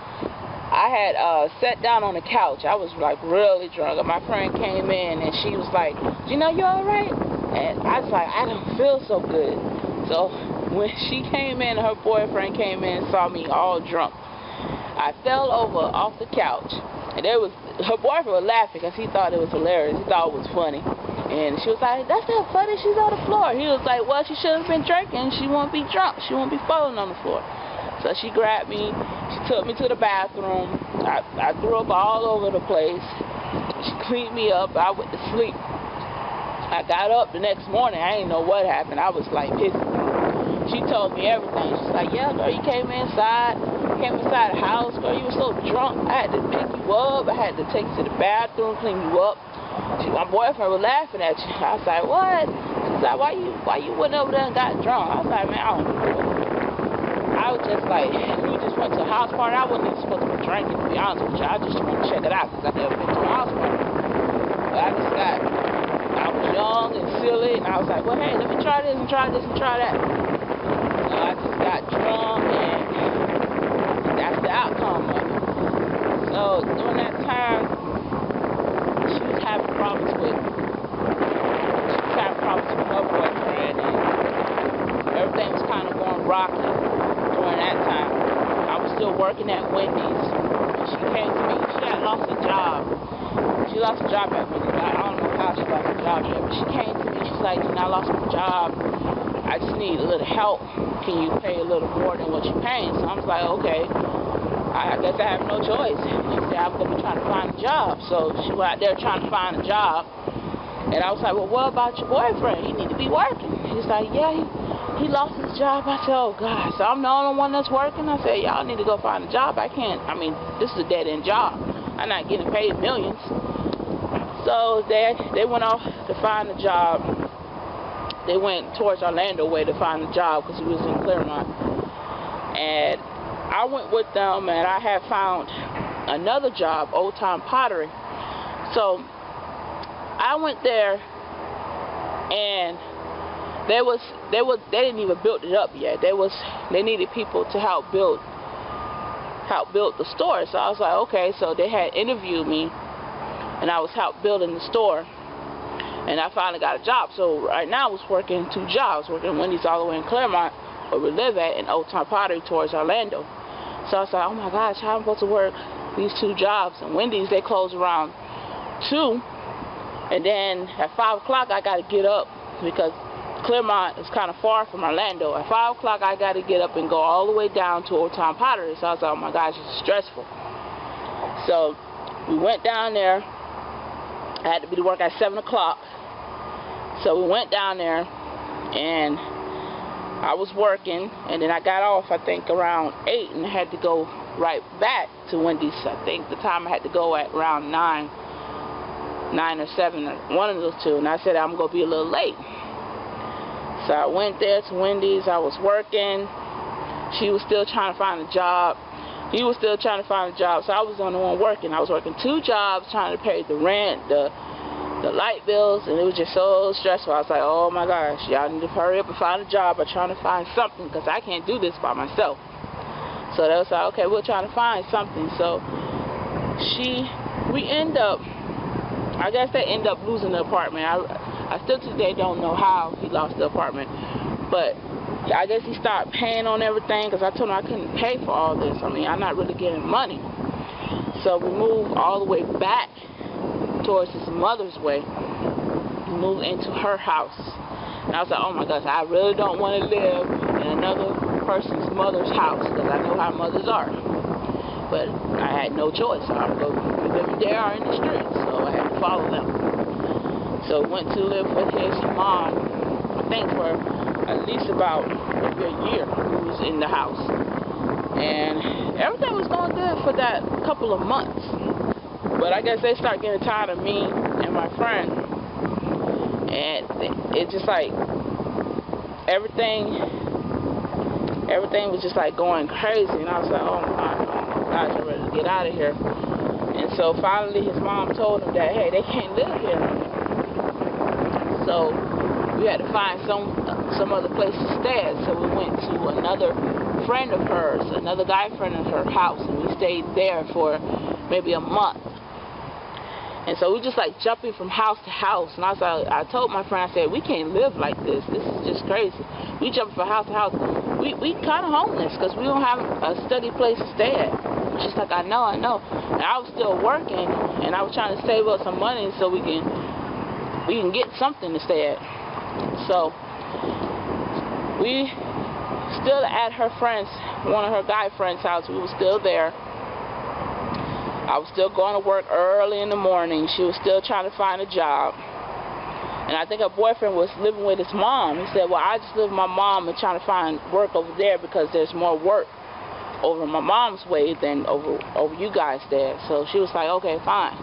I had sat down on the couch. I was like really drunk. And my friend came in and she was like, "Gina, you all right?" And I was like, "I don't feel so good." So when she came in, her boyfriend came in and saw me all drunk. I fell over off the couch, and her boyfriend was laughing because he thought it was hilarious. He thought it was funny. And she was like, "That's not funny. She's on the floor." He was like, "Well, she should have been drinking. She won't be drunk. She won't be falling on the floor." So she grabbed me. She took me to the bathroom. I threw up all over the place. She cleaned me up. I went to sleep. I got up the next morning. I didn't know what happened. I was like pissed. She told me everything. She's like, "Yeah, girl, you came inside the house, girl. You were so drunk. I had to pick you up. I had to take you to the bathroom, clean you up." My boyfriend was laughing at you. I was like, "What?" She's like, why you went over there and got drunk?" I was like, "Man, I don't know." I was just like, we just went to a house party. I wasn't even supposed to be drinking, to be honest with you. I just wanted to check it out because I've never been to a house party. But I was young and silly, and I was like, "Well, hey, let me try this and try this and try that." So I just got drunk, and that's the outcome of it. So during that time, she was having problems with her boyfriend, and everything was kind of going rocky during that time. I was still working at Wendy's. She came to me. She had lost a job. She lost a job at Wendy's. I don't know how she lost a job yet, but she came to me. She's like, "I lost my job. I just need a little help. Can you pay a little more than what you're paying?" So I was like, "Okay. I guess I have no choice." She said, "I'm going to be trying to find a job." So she went out there trying to find a job. And I was like, "Well, what about your boyfriend? He need to be working." He's like, "Yeah, he lost his job." I said, "Oh, God. So I'm the only one that's working?" I said, "Y'all need to go find a job. This is a dead-end job. I'm not getting paid millions." So they went off to find a job. They went towards Orlando way to find a job because he was in Claremont. And I went with them, and I had found another job, old-time pottery. So I went there, and they didn't even build it up yet. They needed people to help build the store. So I was like, okay. So they had interviewed me, and I was help building the store, and I finally got a job. So right now I was working 2 jobs, working Wendy's all the way in Claremont, where we live at, and Old Town Pottery towards Orlando. So I was like, oh my gosh, how am I supposed to work these 2 jobs? And Wendy's, they close around 2, and then at 5 o'clock I got to get up because Claremont is kind of far from Orlando. At 5 o'clock I got to get up and go all the way down to Old Town Pottery. So I was like, oh my gosh, it's stressful. So we went down there. I had to be to work at 7 o'clock. So we went down there, and I was working, and then I got off, I think, around 8, and I had to go right back to Wendy's. I think the time I had to go at around 9 or 7, or one of those 2, and I said I'm going to be a little late. So I went there to Wendy's. I was working. She was still trying to find a job. He was still trying to find a job, so I was the only one working. I was working 2 jobs, trying to pay the rent, the light bills, and it was just so stressful. I was like, oh my gosh, y'all need to hurry up and find a job or trying to find something, because I can't do this by myself. So they was like, okay, we're trying to find something. So I guess they end up losing the apartment. I still to today don't know how he lost the apartment, but I guess he stopped paying on everything, because I told him I couldn't pay for all this. I mean, I'm not really getting money. So we moved all the way back towards his mother's way. We moved into her house. And I was like, oh my gosh, I really don't want to live in another person's mother's house, because I know how mothers are. But I had no choice. I was going to be living there or in the streets, so I had to follow them. So went to live with his mom, I think for at least about maybe a year we was in the house. And everything was going good for that couple of months. But I guess they start getting tired of me and my friend. And it just like, everything was just like going crazy. And I was like, oh my gosh, I'm ready to get out of here. And so finally his mom told him that, hey, they can't live here. So we had to find some other place to stay at. So we went to another friend of hers, another guy friend of her house, and we stayed there for maybe a month. And so we just like jumping from house to house. And I told my friend, I said, we can't live like this. This is just crazy. We jumping from house to house. We kind of homeless because we don't have a steady place to stay at. She's like, I know. And I was still working, and I was trying to save up some money so we can get something to stay at. So we still at her friend's, one of her guy friend's house. We were still there. I was still going to work early in the morning. She was still trying to find a job. And I think her boyfriend was living with his mom. He said, well, I just live with my mom and trying to find work over there because there's more work over my mom's way than over you guys there. So she was like, okay, fine.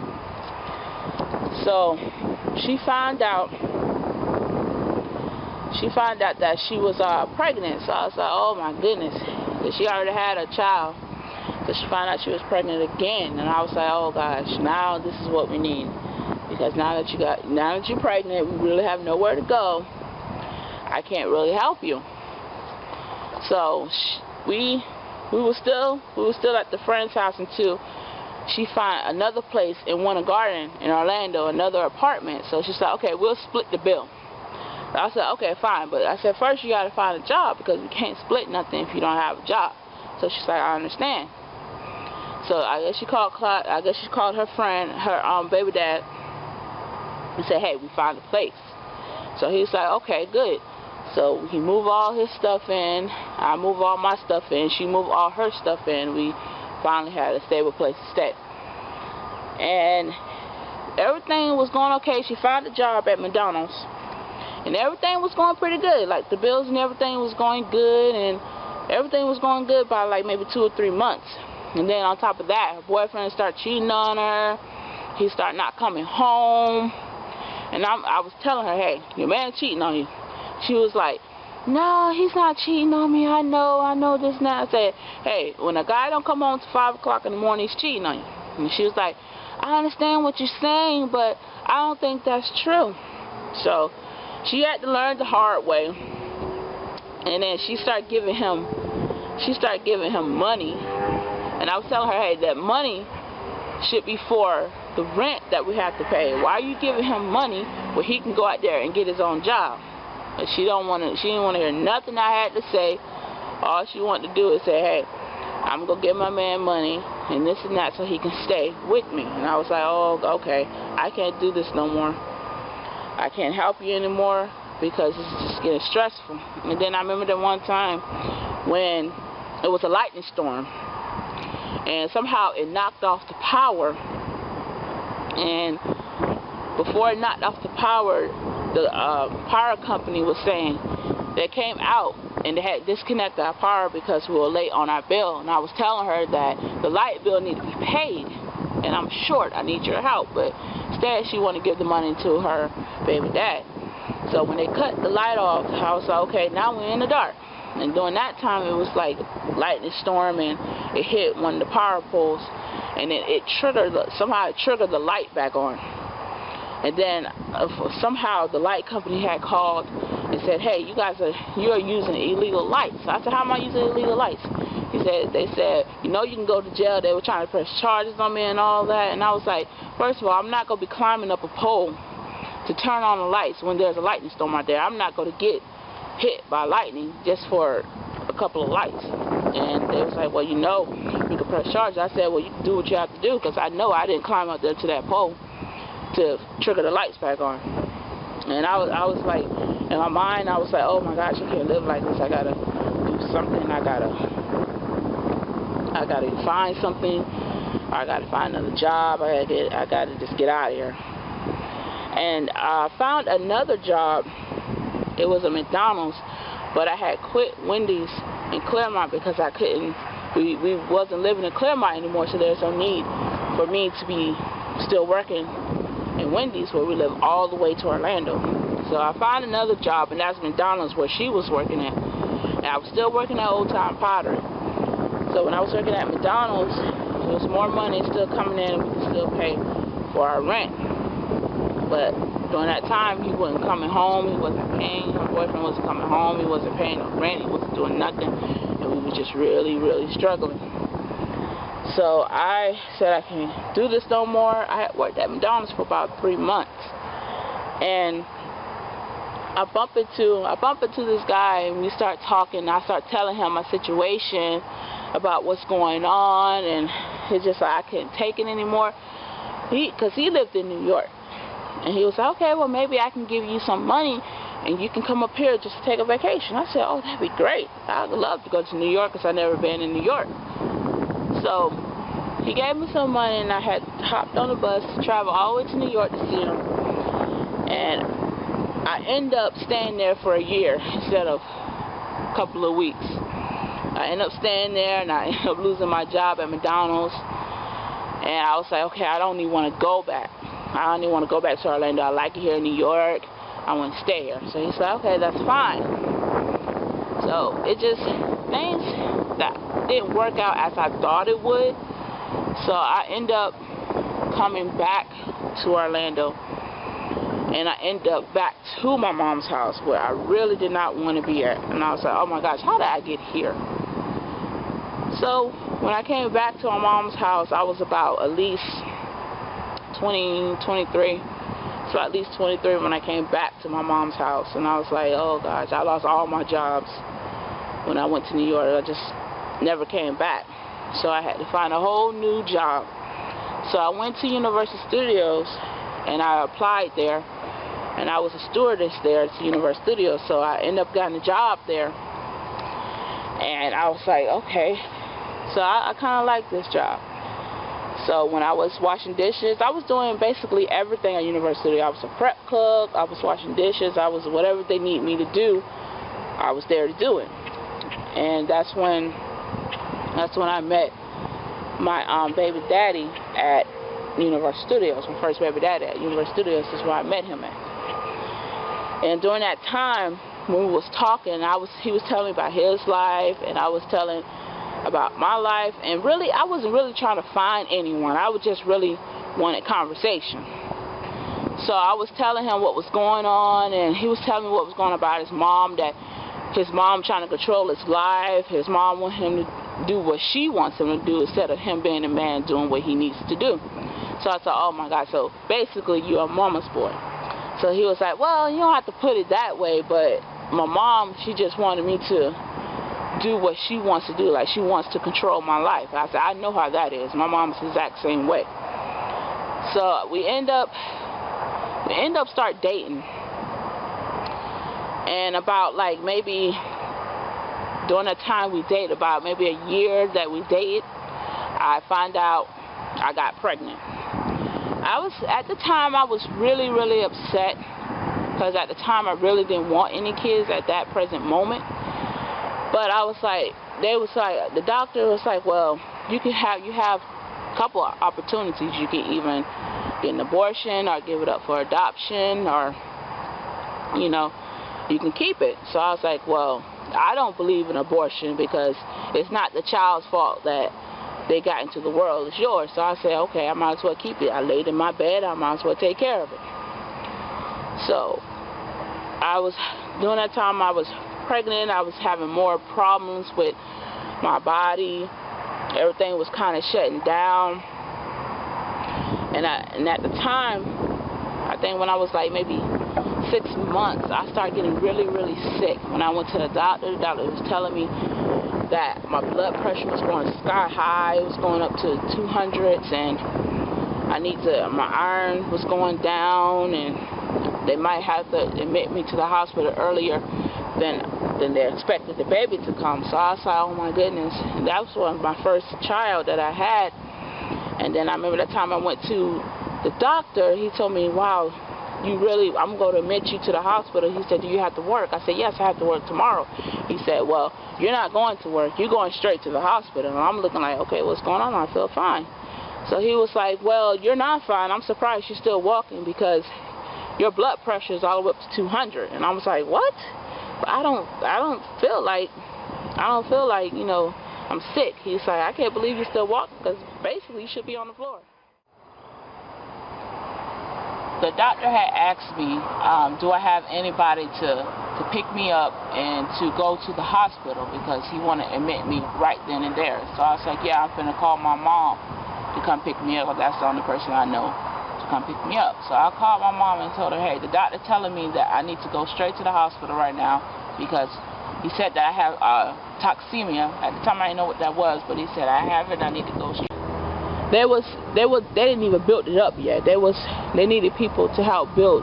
So she found out that she was pregnant. So I was like, oh my goodness. Because she already had a child. So she found out she was pregnant again, and I was like, oh gosh, now this is what we need. Because now that you're pregnant, we really have nowhere to go. I can't really help you. So we were still at the friend's house until she found another place in Winter Garden in Orlando, another apartment. So she said, okay, we'll split the bill. I said, okay, fine. But I said, first you got to find a job because we can't split nothing if you don't have a job. So she's like, I understand. So I guess she called her friend, her baby dad, and said, hey, we found a place. So he was like, okay, good. So he moved all his stuff in, I moved all my stuff in, she moved all her stuff in. We finally had a stable place to stay. And everything was going okay. She found a job at McDonald's. And everything was going pretty good. Like the bills and everything was going good, and everything was going good by like maybe 2 or 3 months. And then on top of that, her boyfriend started cheating on her. He started not coming home. And I was telling her, hey, your man cheating on you. She was like, no, he's not cheating on me. I know this and that. I said, hey, when a guy don't come home till 5 o'clock in the morning, he's cheating on you. And she was like, I understand what you're saying, but I don't think that's true. So she had to learn the hard way. And then she started giving him money. And I was telling her, hey, that money should be for the rent that we have to pay. Why are you giving him money where he can go out there and get his own job? But she didn't want to hear nothing I had to say. All she wanted to do is say, hey, I'm going to give my man money and this and that so he can stay with me. And I was like, oh, okay, I can't do this no more. I can't help you anymore because this is just getting stressful. And then I remember that one time when it was a lightning storm. And somehow it knocked off the power. And before it knocked off the power, the power company was saying they came out and they had disconnected our power because we were late on our bill. And I was telling her that the light bill needed to be paid. And I'm short, I need your help. But instead she wanted to give the money to her baby dad. So when they cut the light off, I was like, okay, now we're in the dark. And during that time, it was like lightning storm, and it hit one of the power poles, and it triggered, somehow it triggered the light back on. And then somehow the light company had called and said, hey, you're using illegal lights. So I said, how am I using illegal lights? They said, you know you can go to jail. They were trying to press charges on me and all that. And I was like, first of all, I'm not going to be climbing up a pole to turn on the lights when there's a lightning storm out there. I'm not going to get hit by lightning just for a couple of lights. And they was like, well, you know, you can press charges. I said, well, you can do what you have to do, because I know I didn't climb up there to that pole to trigger the lights back on. And I was like, in my mind, I was like, oh my gosh, I can't live like this. I gotta do something. I gotta find something. I gotta find another job. I gotta just get out of here. And I found another job. It was a McDonald's, but I had quit Wendy's in Claremont because we wasn't living in Claremont anymore, so there's no need for me to be still working in Wendy's, where we live all the way to Orlando. So I found another job, and that's McDonald's, where she was working at. And I was still working at Old Time Pottery. So when I was working at McDonald's, there was more money still coming in, and we could still pay for our rent. But during that time, he wasn't coming home. He wasn't paying. My boyfriend wasn't coming home. He wasn't paying no rent. He wasn't doing nothing. And we were just really, really struggling. So I said, I can't do this no more. I had worked at McDonald's for about 3 months. And I bump into this guy, and we start talking. I start telling him my situation about what's going on, and it's just like I couldn't take it anymore. Because he lived in New York, and he was like, okay, well, maybe I can give you some money, and you can come up here just to take a vacation. I said, oh, that'd be great. I'd love to go to New York, because I've never been in New York. So he gave me some money, and I had hopped on the bus to travel all the way to New York to see him. And I ended up staying there for a year instead of a couple of weeks. I ended up staying there, and I ended up losing my job at McDonald's. And I was like, okay, I don't even want to go back. I don't even want to go back to Orlando. I like it here in New York. I want to stay here. So he said, okay, that's fine. So it just, things that didn't work out as I thought it would. So I ended up coming back to Orlando. And I ended up back to my mom's house, where I really did not want to be at. And I was like, oh my gosh, how did I get here? So when I came back to my mom's house, I was about at least 23. So at least 23 when I came back to my mom's house. And I was like, oh gosh, I lost all my jobs when I went to New York. I just never came back. So I had to find a whole new job. So I went to Universal Studios, and I applied there. And I was a stewardess there at Universal Studios, so I ended up getting a job there. And I was like, okay. So I kind of like this job. So when I was washing dishes, I was doing basically everything at Universal Studios. I was a prep cook, I was washing dishes, I was whatever they need me to do, I was there to do it. And that's when I met my baby daddy at Universal Studios. My first baby daddy at Universal Studios is where I met him at. And during that time, when we was talking, he was telling me about his life, and I was telling about my life. And really, I wasn't really trying to find anyone. I was just really wanted conversation. So I was telling him what was going on, and he was telling me what was going on about his mom, that his mom trying to control his life. His mom wanted him to do what she wants him to do instead of him being a man doing what he needs to do. So I said, oh my God, so basically you're a mama's boy. So he was like, well, you don't have to put it that way, but my mom, she just wanted me to do what she wants to do. Like, she wants to control my life. I said, I know how that is. My mom's the exact same way. So we end up start dating. And about like maybe during the time we dated, about maybe a year that we dated, I found out I got pregnant. At the time, I was really, really upset, because at the time I really didn't want any kids at that present moment. But I was like, the doctor was like, well, you have a couple of opportunities. You can even get an abortion, or give it up for adoption, or, you can keep it. So I was like, well, I don't believe in abortion, because it's not the child's fault that they got into the world. It's yours. So I said, okay, I might as well keep it. I laid in my bed, I might as well take care of it. So during that time I was pregnant, I was having more problems with my body. Everything was kind of shutting down. And at the time, I think when I was like maybe 6 months, I started getting really, really sick. When I went to the doctor was telling me that my blood pressure was going sky high. It was going up to 200s, and my iron was going down, and they might have to admit me to the hospital earlier than they expected the baby to come. So I was like, oh my goodness. And that was my first child that I had. And then I remember that time I went to the doctor, he told me, wow, I'm going to admit you to the hospital. He said, do you have to work? I said, yes, I have to work tomorrow. He said, well, you're not going to work. You're going straight to the hospital. And I'm looking like, okay, what's going on? I feel fine. So he was like, well, you're not fine. I'm surprised you're still walking because your blood pressure is all the way up to 200. And I was like, what? But I don't feel like, you know, I'm sick. He's like, I can't believe you're still walking because basically you should be on the floor. The doctor had asked me, do I have anybody to pick me up and to go to the hospital because he wanted to admit me right then and there. So I was like, yeah, I'm finna call my mom to come pick me up. That's the only person I know to come pick me up. So I called my mom and told her, hey, the doctor telling me that I need to go straight to the hospital right now because he said that I have toxemia. At the time I didn't know what that was, but he said I have it. I need to go straight. They didn't even build it up yet. They needed people to help build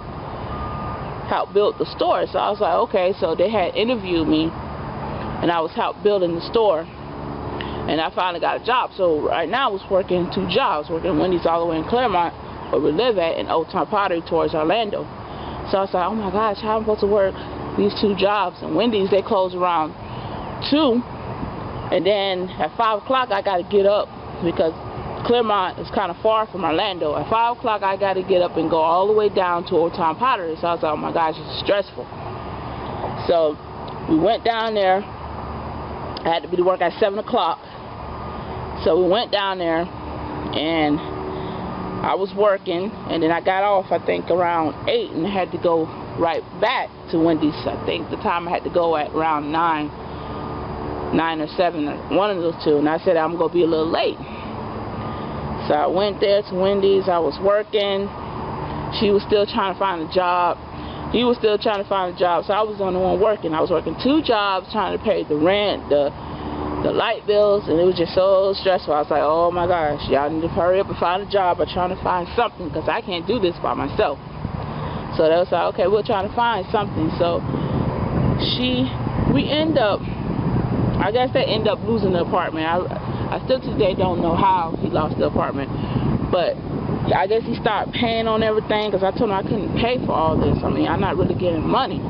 the store. So I was like, okay. So they had interviewed me, and I was help building the store, and I finally got a job. So right now I was working 2 jobs, working Wendy's all the way in Claremont, where we live at, and Old Town Pottery towards Orlando. So I was like, oh my gosh, how am I supposed to work these 2 jobs? And Wendy's, they close around 2, and then at 5 o'clock I got to get up because Claremont is kind of far from Orlando. At 5 o'clock I got to get up and go all the way down to Old Town Pottery. So I was like, oh my gosh, it's stressful. So we went down there. I had to be to work at 7 o'clock. So we went down there and I was working, and then I got off I think around 8 and had to go right back to Wendy's. I think the time I had to go at around 9 or 7, or one of those 2, and I said I'm going to be a little late. So I went there to Wendy's. I was working. She was still trying to find a job. He was still trying to find a job. So I was the only one working. I was working 2 jobs trying to pay the rent, the light bills, and it was just so stressful. I was like, oh my gosh, y'all need to hurry up and find a job or trying to find something because I can't do this by myself. So they was like, okay, we're trying to find something. So we end up, I guess they end up losing the apartment. I still today don't know how he lost the apartment, but I guess he started paying on everything because I told him I couldn't pay for all this. I mean, I'm not really getting money.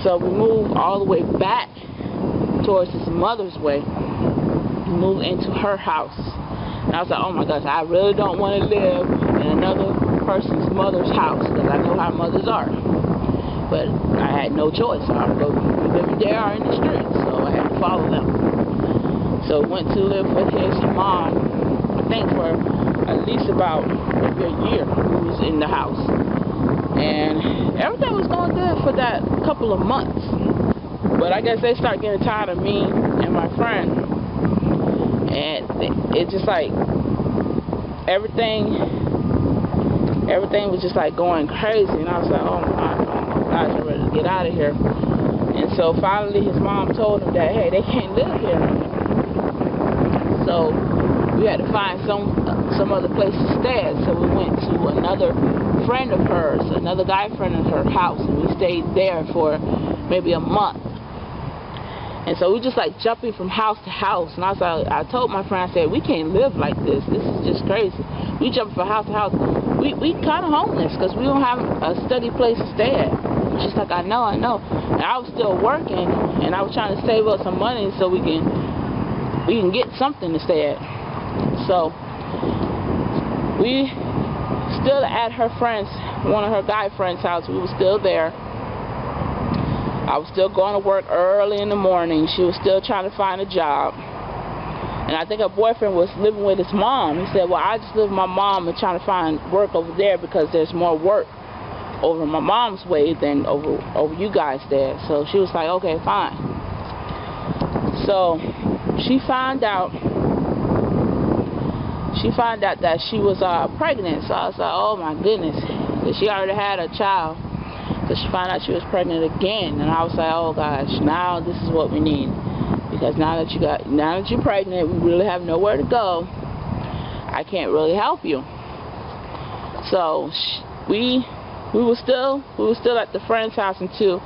So we moved all the way back towards his mother's way. We moved into her house. And I was like, oh my gosh, I really don't want to live in another person's mother's house because I know how mothers are. But I had no choice. I would go living there or in the streets, so I had to follow them. So went to live with his mom, I think for at least about maybe a year he was in the house. And everything was going good for that couple of months. But I guess they started getting tired of me and my friend. And it just like, everything was just like going crazy. And I was like, oh my gosh, I'm ready to get out of here. And so finally his mom told him that, hey, they can't live here. So we had to find some other place to stay. So we went to another friend of hers, another guy friend of her house, and we stayed there for maybe a month. And so we just like jumping from house to house. And I was like, I told my friend, I said, we can't live like this. This is just crazy. We jumping from house to house. We kind of homeless because we don't have a steady place to stay at. She's like, I know. And I was still working, and I was trying to save up some money so we can get something to stay at. So we still at her friend's, one of her guy friend's house. We were still there. I was still going to work early in the morning. She was still trying to find a job. And I think her boyfriend was living with his mom. He said, well, I just live with my mom and trying to find work over there because there's more work over my mom's way than over you guys there. So she was like, okay, fine. So she found out that she was pregnant. So I was like, oh my goodness. She already had a child. So she found out she was pregnant again. And I was like, oh gosh, now this is what we need. Because now that you're pregnant, we really have nowhere to go. I can't really help you. So we were still at the friend's house until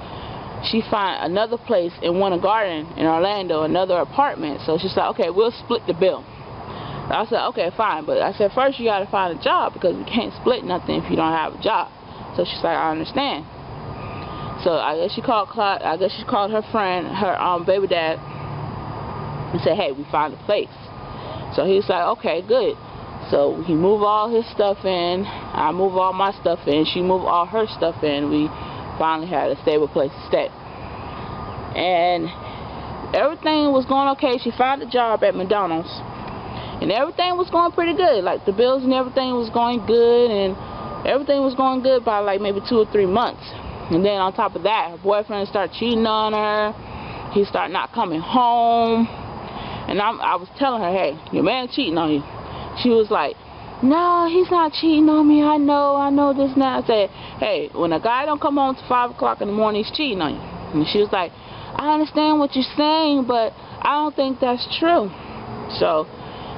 she found another place in Winter Garden in Orlando, another apartment. So she said, okay, we'll split the bill. I said, okay, fine. But I said, first you got to find a job because we can't split nothing if you don't have a job. So she's like, I understand. So I guess she called her friend, her baby dad, and said, hey, we found a place. So he's like, okay, good. So So he moved all his stuff in, I moved all my stuff in, she moved all her stuff in. We finally had a stable place to stay. And everything was going okay. She found a job at McDonald's, and everything was going pretty good. Like the bills and everything was going good, and everything was going good by like maybe 2 or 3 months. And then on top of that, her boyfriend started cheating on her. He started not coming home. And I was telling her, hey, your man cheating on you. She was like, no, he's not cheating on me. I know this and that. I said, hey, when a guy don't come home to 5 o'clock in the morning, he's cheating on you. And she was like, I understand what you're saying, but I don't think that's true. So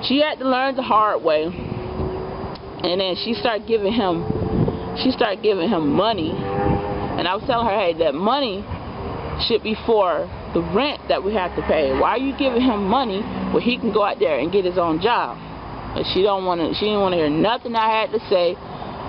she had to learn the hard way. And then she started giving him money. And I was telling her, hey, that money should be for the rent that we have to pay. Why are you giving him money where he can go out there and get his own job? But she didn't want to hear nothing I had to say.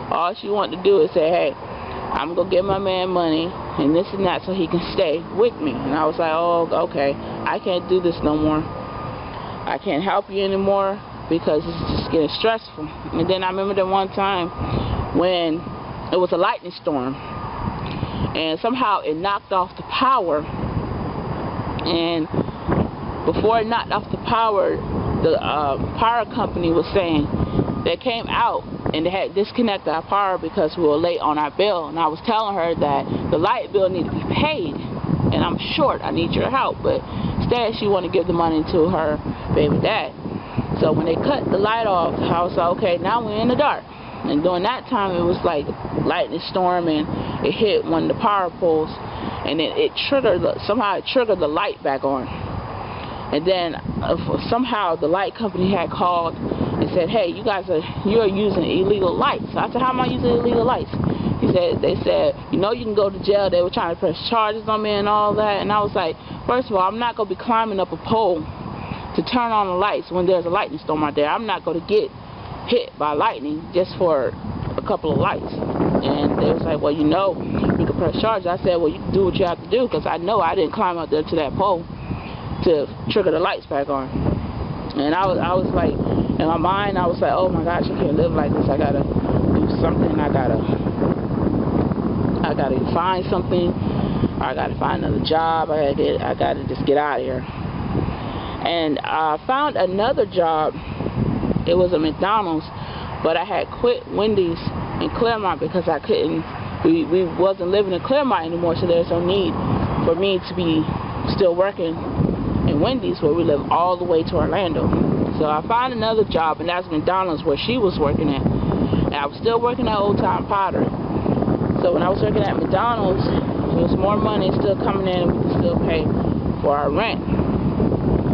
All she wanted to do is say, hey, I'm going to give my man money and this and that so he can stay with me. And I was like, oh, okay, I can't do this no more. I can't help you anymore because it's just getting stressful. And then I remember that one time when it was a lightning storm, and somehow it knocked off the power. And before it knocked off the power, the power company was saying they came out and they had disconnected our power because we were late on our bill. And I was telling her that the light bill needed to be paid, and I'm short, I need your help. But instead she wanted to give the money to her baby dad. So when they cut the light off, I was like, okay, now we're in the dark. And during that time it was like lightning storm, and it hit one of the power poles, and then it triggered the light back on. And then somehow the light company had called and said, hey, you're using illegal lights. I said, how am I using illegal lights? They said, you know, you can go to jail. They were trying to press charges on me and all that. And I was like, first of all, I'm not going to be climbing up a pole to turn on the lights when there's a lightning storm out there. I'm not going to get hit by lightning just for a couple of lights. And they was like, well, you know, you can press charges. I said, well, you can do what you have to do, because I know I didn't climb up there to that pole to trigger the lights back on. And I was like, in my mind, I was like, oh my gosh, I can't live like this. I gotta do something. I gotta find something. I gotta find another job. I gotta just get out of here. And I found another job. It was a McDonald's, but I had quit Wendy's in Claremont because I couldn't. We wasn't living in Claremont anymore, so there's no need for me to be still working in Wendy's, where we live all the way to Orlando. So I found another job, and that's McDonald's, where she was working at. And I was still working at Old Time Pottery. So when I was working at McDonald's, there was more money still coming in, and we could still pay for our rent.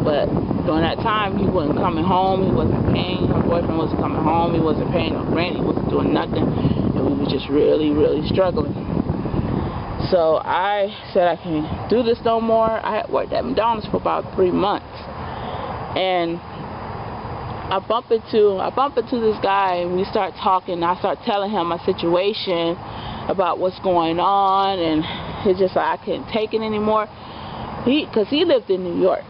But during that time, he wasn't coming home. He wasn't paying. Her boyfriend wasn't coming home. He wasn't paying no rent. He wasn't doing nothing. And we were just really, really struggling. So I said, I can't do this no more. I had worked at McDonald's for about 3 months. And I bump into this guy, and we start talking. I start telling him my situation about what's going on, and it's just like I couldn't take it anymore. Because he lived in New York.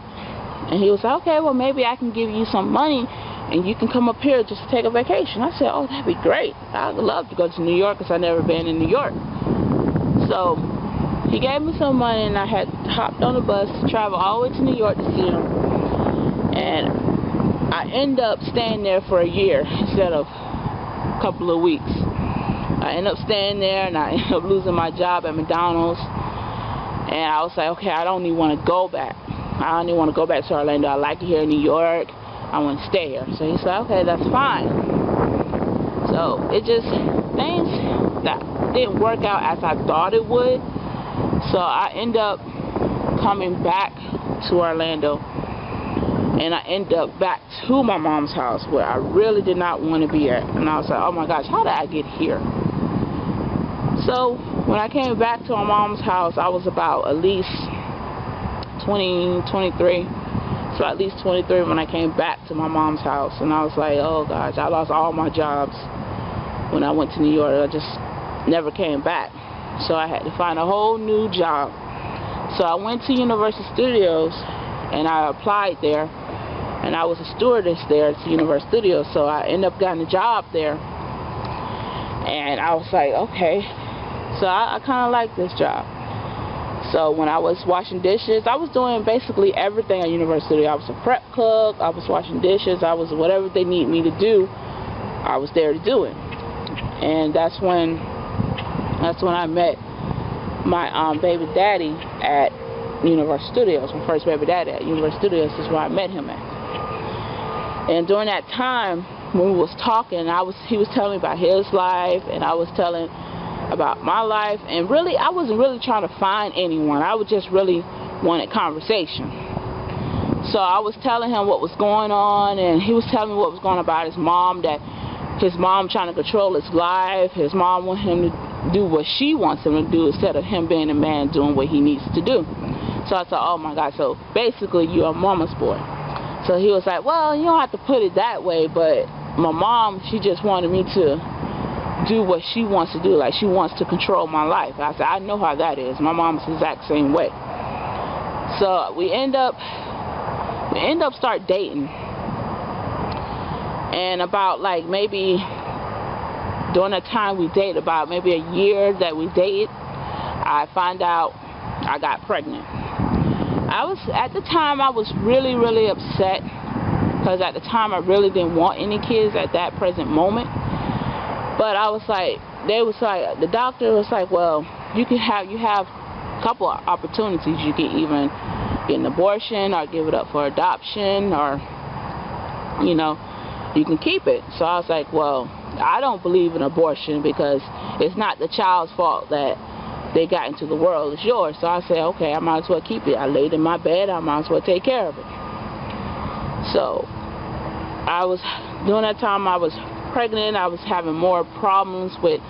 And he was like, okay, well, maybe I can give you some money and you can come up here just to take a vacation. I said, oh, that'd be great. I'd love to go to New York because I've never been in New York. So he gave me some money, and I had hopped on a bus to travel all the way to New York to see him. And I ended up staying there for a year instead of a couple of weeks. I ended up staying there, and I ended up losing my job at McDonald's. And I was like, okay, I don't even want to go back. I don't even want to go back to Orlando. I like it here in New York. I want to stay here. So he said, okay, that's fine. So it just, things that didn't work out as I thought it would. So I ended up coming back to Orlando. And I ended up back to my mom's house, where I really did not want to be at. And I was like, oh my gosh, how did I get here? So when I came back to my mom's house, I was about at least 23. So at least 23 when I came back to my mom's house. And I was like, oh gosh, I lost all my jobs when I went to New York. I just never came back. So I had to find a whole new job. So I went to Universal Studios and I applied there. and I was a stewardess there at Universal Studios, so I ended up getting a job there. And I was like, okay, so I kind of like this job. So when I was washing dishes, I was doing basically everything at Universal Studios. I was a prep cook, I was washing dishes, I was whatever they need me to do, I was there to do it. And that's when I met my baby daddy at Universal Studios. My first baby daddy at Universal Studios is where I met him at. And during that time, when we was talking, he was telling me about his life, and I was telling about my life, and really, I wasn't really trying to find anyone. I was just really wanted conversation. So I was telling him what was going on, and he was telling me what was going on about his mom, that his mom trying to control his life. His mom wanted him to do what she wants him to do instead of him being a man doing what he needs to do. So I said, oh my God, so basically you're a mama's boy. So he was like, well, you don't have to put it that way, but my mom, she just wanted me to do what she wants to do. Like, she wants to control my life. I said, I know how that is. My mom's the exact same way. So we end up start dating. And about like maybe during the time we dated, about maybe a year that we dated, I find out I got pregnant. At the time I was really, really upset, because at the time I really didn't want any kids at that present moment. But I was like, the doctor was like, well, you have a couple of opportunities. You can even get an abortion or give it up for adoption, or, you know, you can keep it. So I was like, well, I don't believe in abortion, because it's not the child's fault that they got into the world. It's yours. So I said, okay, I might as well keep it. I laid in my bed, I might as well take care of it. So during that time I was pregnant, I was having more problems with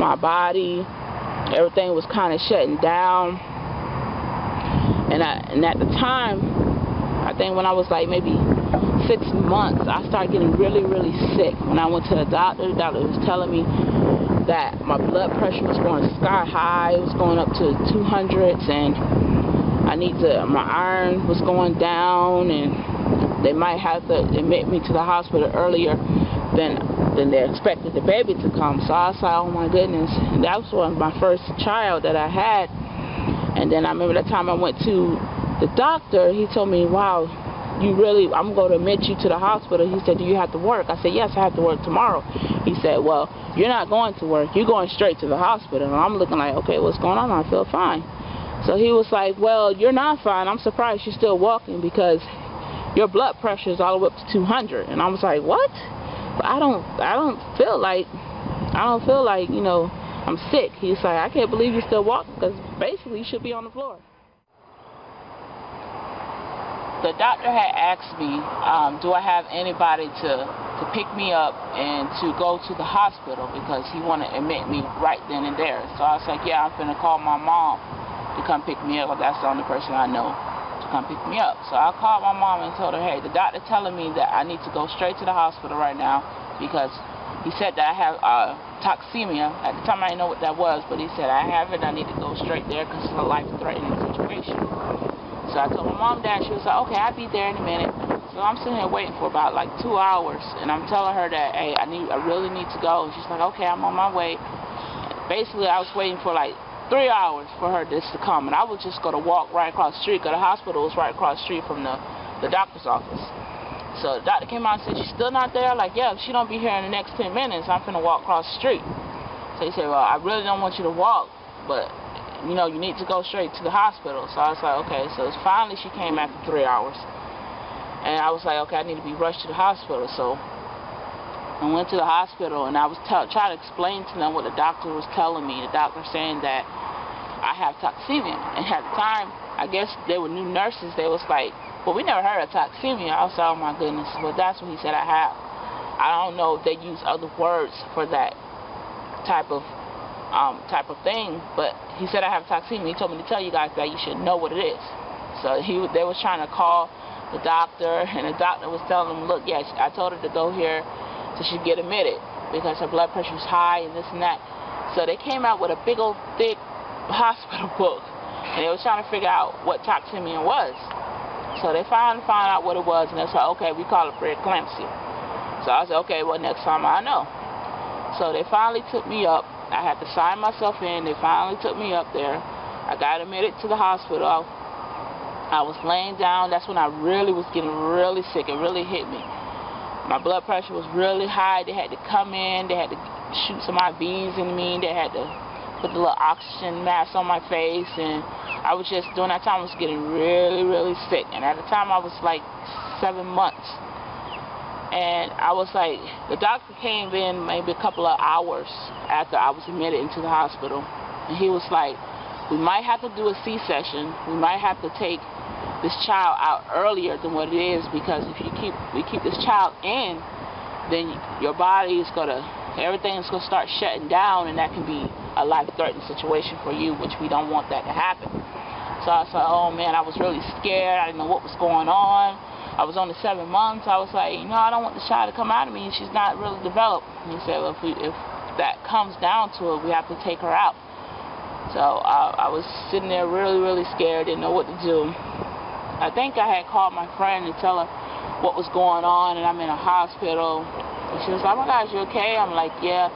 my body. Everything was kind of shutting down. And at the time, I think when I was like maybe 6 months, I started getting really, really sick. When I went to the doctor was telling me that my blood pressure was going sky high. It was going up to 200s, and my iron was going down, and they might have to admit me to the hospital earlier than they expected the baby to come. So I was like, oh my goodness. And that was my first child that I had. And then I remember that time I went to the doctor, he told me, wow, I'm going to admit you to the hospital. He said, do you have to work? I said, yes, I have to work tomorrow. He said, well, you're not going to work. You're going straight to the hospital. And I'm looking like, okay, what's going on? I feel fine. So he was like, well, you're not fine. I'm surprised you're still walking, because your blood pressure is all the way up to 200. And I was like, what? But I don't feel like, you know, I'm sick. He's like, I can't believe you're still walking, because basically you should be on the floor. The doctor had asked me, do I have anybody to pick me up and to go to the hospital, because he wanted to admit me right then and there. So I was like, yeah, I'm finna call my mom to come pick me up. That's the only person I know to come pick me up. So I called my mom and told her, hey, the doctor telling me that I need to go straight to the hospital right now, because he said that I have toxemia. At the time I didn't know what that was, but he said I have it. I need to go straight there because it's a life-threatening situation. So I told my mom that. She was like, okay, I'll be there in a minute. So I'm sitting here waiting for about like 2 hours, and I'm telling her that, hey, I really need to go. And she's like, okay, I'm on my way. Basically, I was waiting for like 3 hours for this to come, and I was just going to walk right across the street, because the hospital was right across the street from the doctor's office. So the doctor came out and said, she's still not there? Like, yeah, if she don't be here in the next 10 minutes, I'm finna walk across the street. So he said, well, I really don't want you to walk, but, you know, you need to go straight to the hospital. So I was like, okay. So finally she came after 3 hours. And I was like, okay, I need to be rushed to the hospital. So I went to the hospital, and I was trying to explain to them what the doctor was telling me. The doctor saying that I have toxemia. And at the time, I guess they were new nurses. They was like, well, we never heard of toxemia. I was like, oh my goodness. Well, that's what he said I have. I don't know if they use other words for that type of thing, but he said I have toxemia. He told me to tell you guys that you should know what it is. So they was trying to call the doctor, and the doctor was telling them, look, yes, I told her to go here so she get admitted, because her blood pressure was high and this and that. So they came out with a big old thick hospital book, and they was trying to figure out what toxemia was. So they finally found out what it was, and they said, okay, we call it preeclampsia. So I said, okay, well, next time I know. So they finally took me up. I had to sign myself in. They finally took me up there. I got admitted to the hospital. I was laying down. That's when I really was getting really sick. It really hit me. My blood pressure was really high. They had to come in. They had to shoot some IVs in me. They had to put the little oxygen mask on my face. And I was just, during that time, I was getting really, really sick. And at the time, I was like 7 months. And I was like, the doctor came in maybe a couple of hours after I was admitted into the hospital. And he was like, we might have to do a C-section. We might have to take this child out earlier than what it is, because if we keep this child in, then your body is everything's gonna start shutting down, and that can be a life-threatening situation for you, which we don't want that to happen. So I was like, oh man, I was really scared. I didn't know what was going on. I was only 7 months. I was like, I don't want this child to come out of me. She's not really developed. And he said, well, if that comes down to it, we have to take her out. So I was sitting there really, really scared, didn't know what to do. I think I had called my friend to tell her what was going on, and I'm in a hospital. And she was like, oh my gosh, you okay? I'm like, yeah.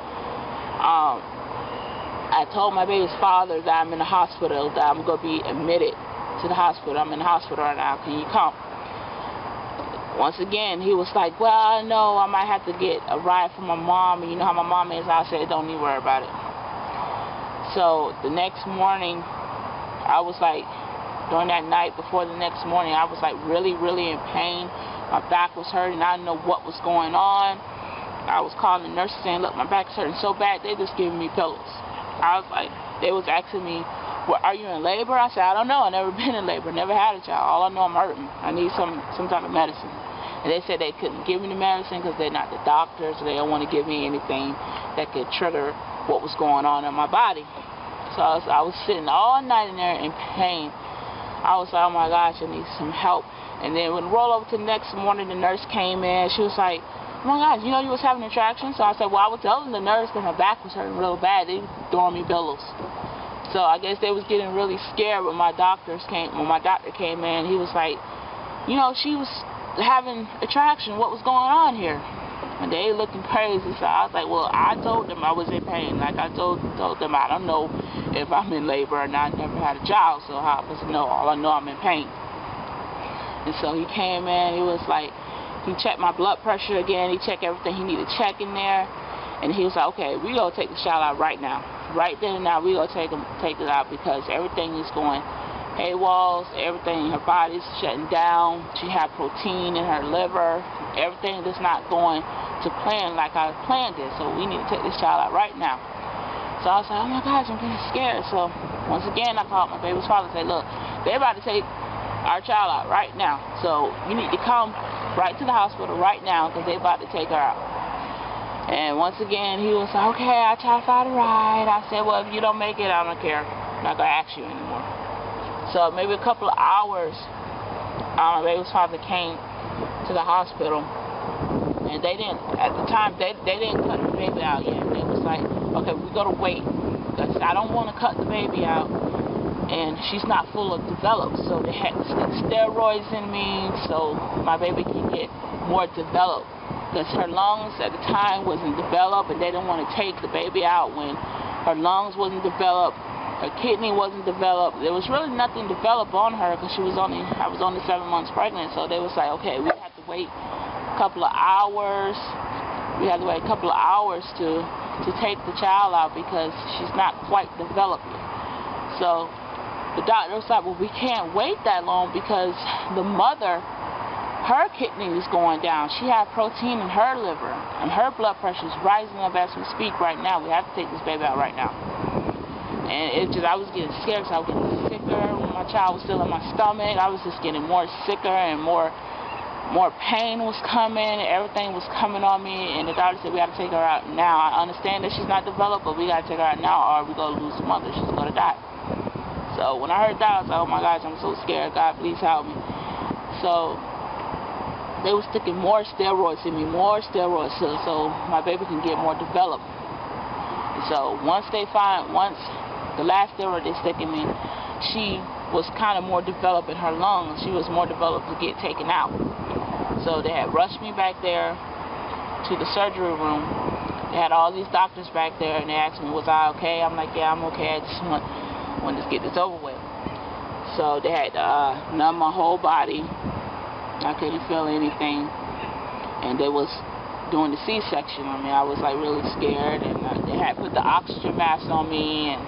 I told my baby's father that I'm in the hospital, that I'm going to be admitted to the hospital. I'm in the hospital right now. Can you come? Once again, he was like, well, no, I might have to get a ride from my mom. And you know how my mom is. I said, don't even worry about it. So the next morning, I was like, during that night before the next morning, I was like really, really in pain. My back was hurting. I didn't know what was going on. I was calling the nurses saying, look, my back's hurting so bad, they just giving me pillows. I was like, they was asking me, well, are you in labor? I said, I don't know. I've never been in labor, never had a child. All I know, I'm hurting. I need some type of medicine. And they said they couldn't give me the medicine because they're not the doctors. So they don't want to give me anything that could trigger what was going on in my body. So I was sitting all night in there in pain. I was like, oh my gosh, I need some help. And then when we rolled over to the next morning, the nurse came in. She was like, oh my gosh, you know you was having a contraction? So I said, well, I was telling the nurse because my back was hurting real bad. They were throwing me pillows. So I guess they was getting really scared when my doctor came in. He was like, she was having a contraction. What was going on here? And they looking crazy. So I was like, well, I told them I was in pain. Like I told them I don't know if I'm in labor or not. I never had a child, so how was to know? All I know, I'm in pain. And so he came in. He was like, he checked my blood pressure again. He checked everything he needed to check in there. And he was like, okay, we gonna take the child out right now. Right then and now, we gonna take it out because everything is going AWOLs, everything in her body's shutting down. She had protein in her liver. Everything is not going to plan like I planned it. So we need to take this child out right now. So I was like, oh my gosh, I'm getting scared. So once again, I called my baby's father and said, look, they're about to take our child out right now. So you need to come right to the hospital right now because they're about to take her out. And once again, he was like, okay, I'll try to find a ride. I said, well, if you don't make it, I don't care. I'm not going to ask you anymore. So maybe a couple of hours, my baby's father came to the hospital. And they didn't, at the time, they didn't cut the baby out yet. They was like, okay, we got to wait. Because I don't want to cut the baby out. And she's not fully developed. So they had to stick steroids in me so my baby can get more developed. Because her lungs at the time wasn't developed, and they didn't want to take the baby out when her lungs wasn't developed, her kidney wasn't developed. There was really nothing developed on her because I was only 7 months pregnant. So they was like, okay, we have to wait a couple of hours. We have to wait a couple of hours to take the child out because she's not quite developed yet. So the doctor was like, well, we can't wait that long because the mother, her kidney is going down. She had protein in her liver, and her blood pressure is rising up as we speak right now. We have to take this baby out right now. And I was getting scared because I was getting sicker. When my child was still in my stomach, I was just getting more sicker and more pain was coming. Everything was coming on me, and the doctor said we got to take her out now. I understand that she's not developed, but we got to take her out now or we're going to lose the mother. She's going to die. So when I heard that, I was like, oh my gosh, I'm so scared. God, please help me. So they were sticking more steroids in me, so my baby can get more developed. So once the last steroid they stick in me, she was kind of more developed in her lungs. She was more developed to get taken out. So they had rushed me back there to the surgery room. They had all these doctors back there, and they asked me, was I okay? I'm like, yeah, I'm okay. I just want to get this over with. So they had numb my whole body. I couldn't feel anything. And they was doing the C-section on me. I was like really scared, and they had put the oxygen mask on me. And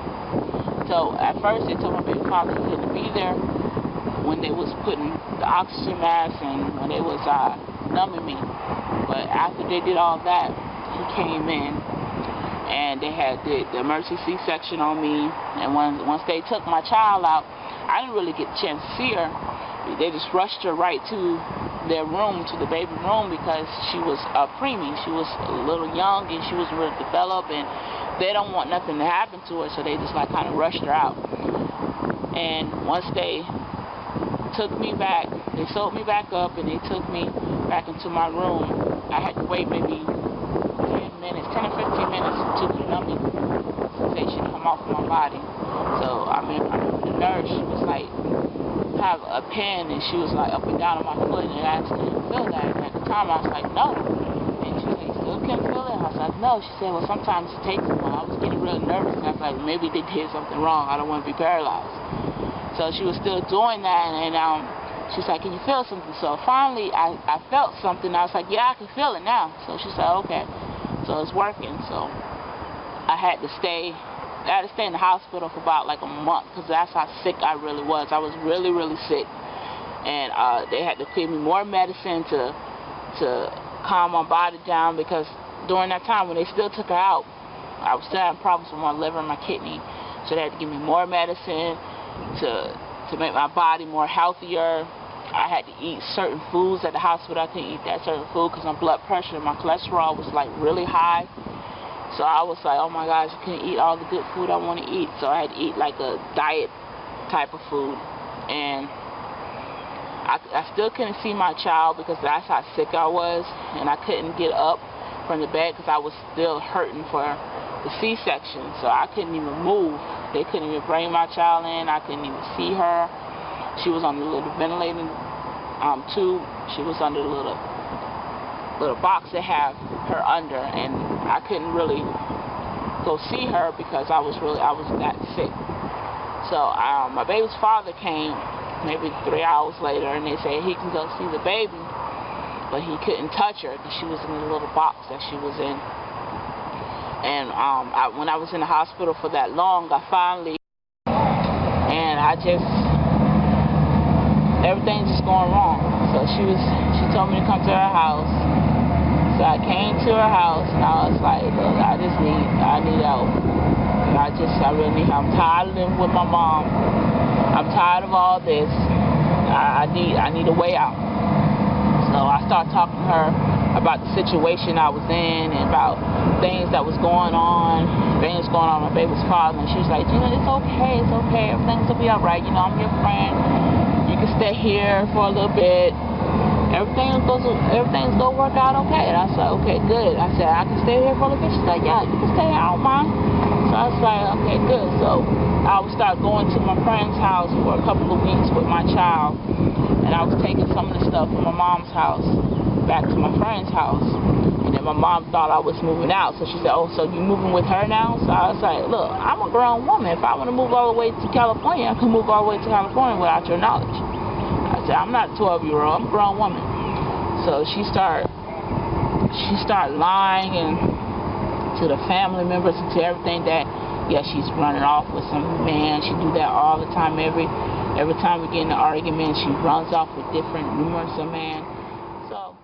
so at first they told my baby father he couldn't be there when they was putting the oxygen mask and when they was numbing me. But after they did all that, he came in and they had the emergency C-section on me. And once they took my child out, I didn't really get a chance to see her. They just rushed her right to their room, to the baby room, because she was a preemie. She was a little young and she wasn't really developed, and they don't want nothing to happen to her, so they just like kind of rushed her out. And once they took me back, they sewed me back up and they took me back into my room. I had to wait maybe 10 or 15 minutes to the numbing sensation come off of my body. So I remember the nurse, she was like, have a pen, and she was like up and down on my foot and asked, can you feel that? And at the time I was like, no. And she said, you still can't feel it? I was like, no. She said, well, sometimes it takes a while. I was getting really nervous, and I was like, maybe they did something wrong. I don't want to be paralyzed. So she was still doing that, and she's like, can you feel something? So finally I felt something. I was like, yeah, I can feel it now. So she said, okay. So it's working. So I had to stay in the hospital for about like a month, because that's how sick I really was. I was really, really sick. And they had to give me more medicine to calm my body down, because during that time when they still took her out, I was still having problems with my liver and my kidney. So they had to give me more medicine to make my body more healthier. I had to eat certain foods at the hospital. I couldn't eat that certain food because my blood pressure and my cholesterol was like really high. So I was like, oh my gosh, I couldn't eat all the good food I want to eat. So I had to eat like a diet type of food. And I still couldn't see my child because that's how sick I was. And I couldn't get up from the bed because I was still hurting for the C-section. So I couldn't even move. They couldn't even bring my child in. I couldn't even see her. She was on the little ventilating tube. She was under the little box they have her under, and I couldn't really go see her because I was that sick. So my baby's father came maybe 3 hours later, and they said he can go see the baby, but he couldn't touch her because she was in the little box that she was in. And when I was in the hospital for that long, I finally, and everything's just going wrong. So she told me to come to her house. So I came to her house, and I was like, look, I need help. And I really need help. I'm tired of living with my mom. I'm tired of all this. I need a way out. So I started talking to her about the situation I was in and about things that was going on with my baby's father. And she was like, Gina, it's okay. Everything's gonna be all right. You know, I'm your friend. You can stay here for a little bit. Everything's gonna work out okay. And I said, okay, good. I said, I can stay here for a little bit. She's like, yeah, you can stay here. I don't mind. So I was like, okay, good. So I would start going to my friend's house for a couple of weeks with my child. And I was taking some of the stuff from my mom's house back to my friend's house. And then my mom thought I was moving out. So she said, oh, so you moving with her now? So I was like, look, I'm a grown woman. If I want to move all the way to California, I can move all the way to California without your knowledge. I said, I'm not a 12-year-old. I'm a grown woman. So she started lying and to the family members and to everything that, yeah, she's running off with some man. She do that all the time. Every time we get in an argument, she runs off with numerous men. So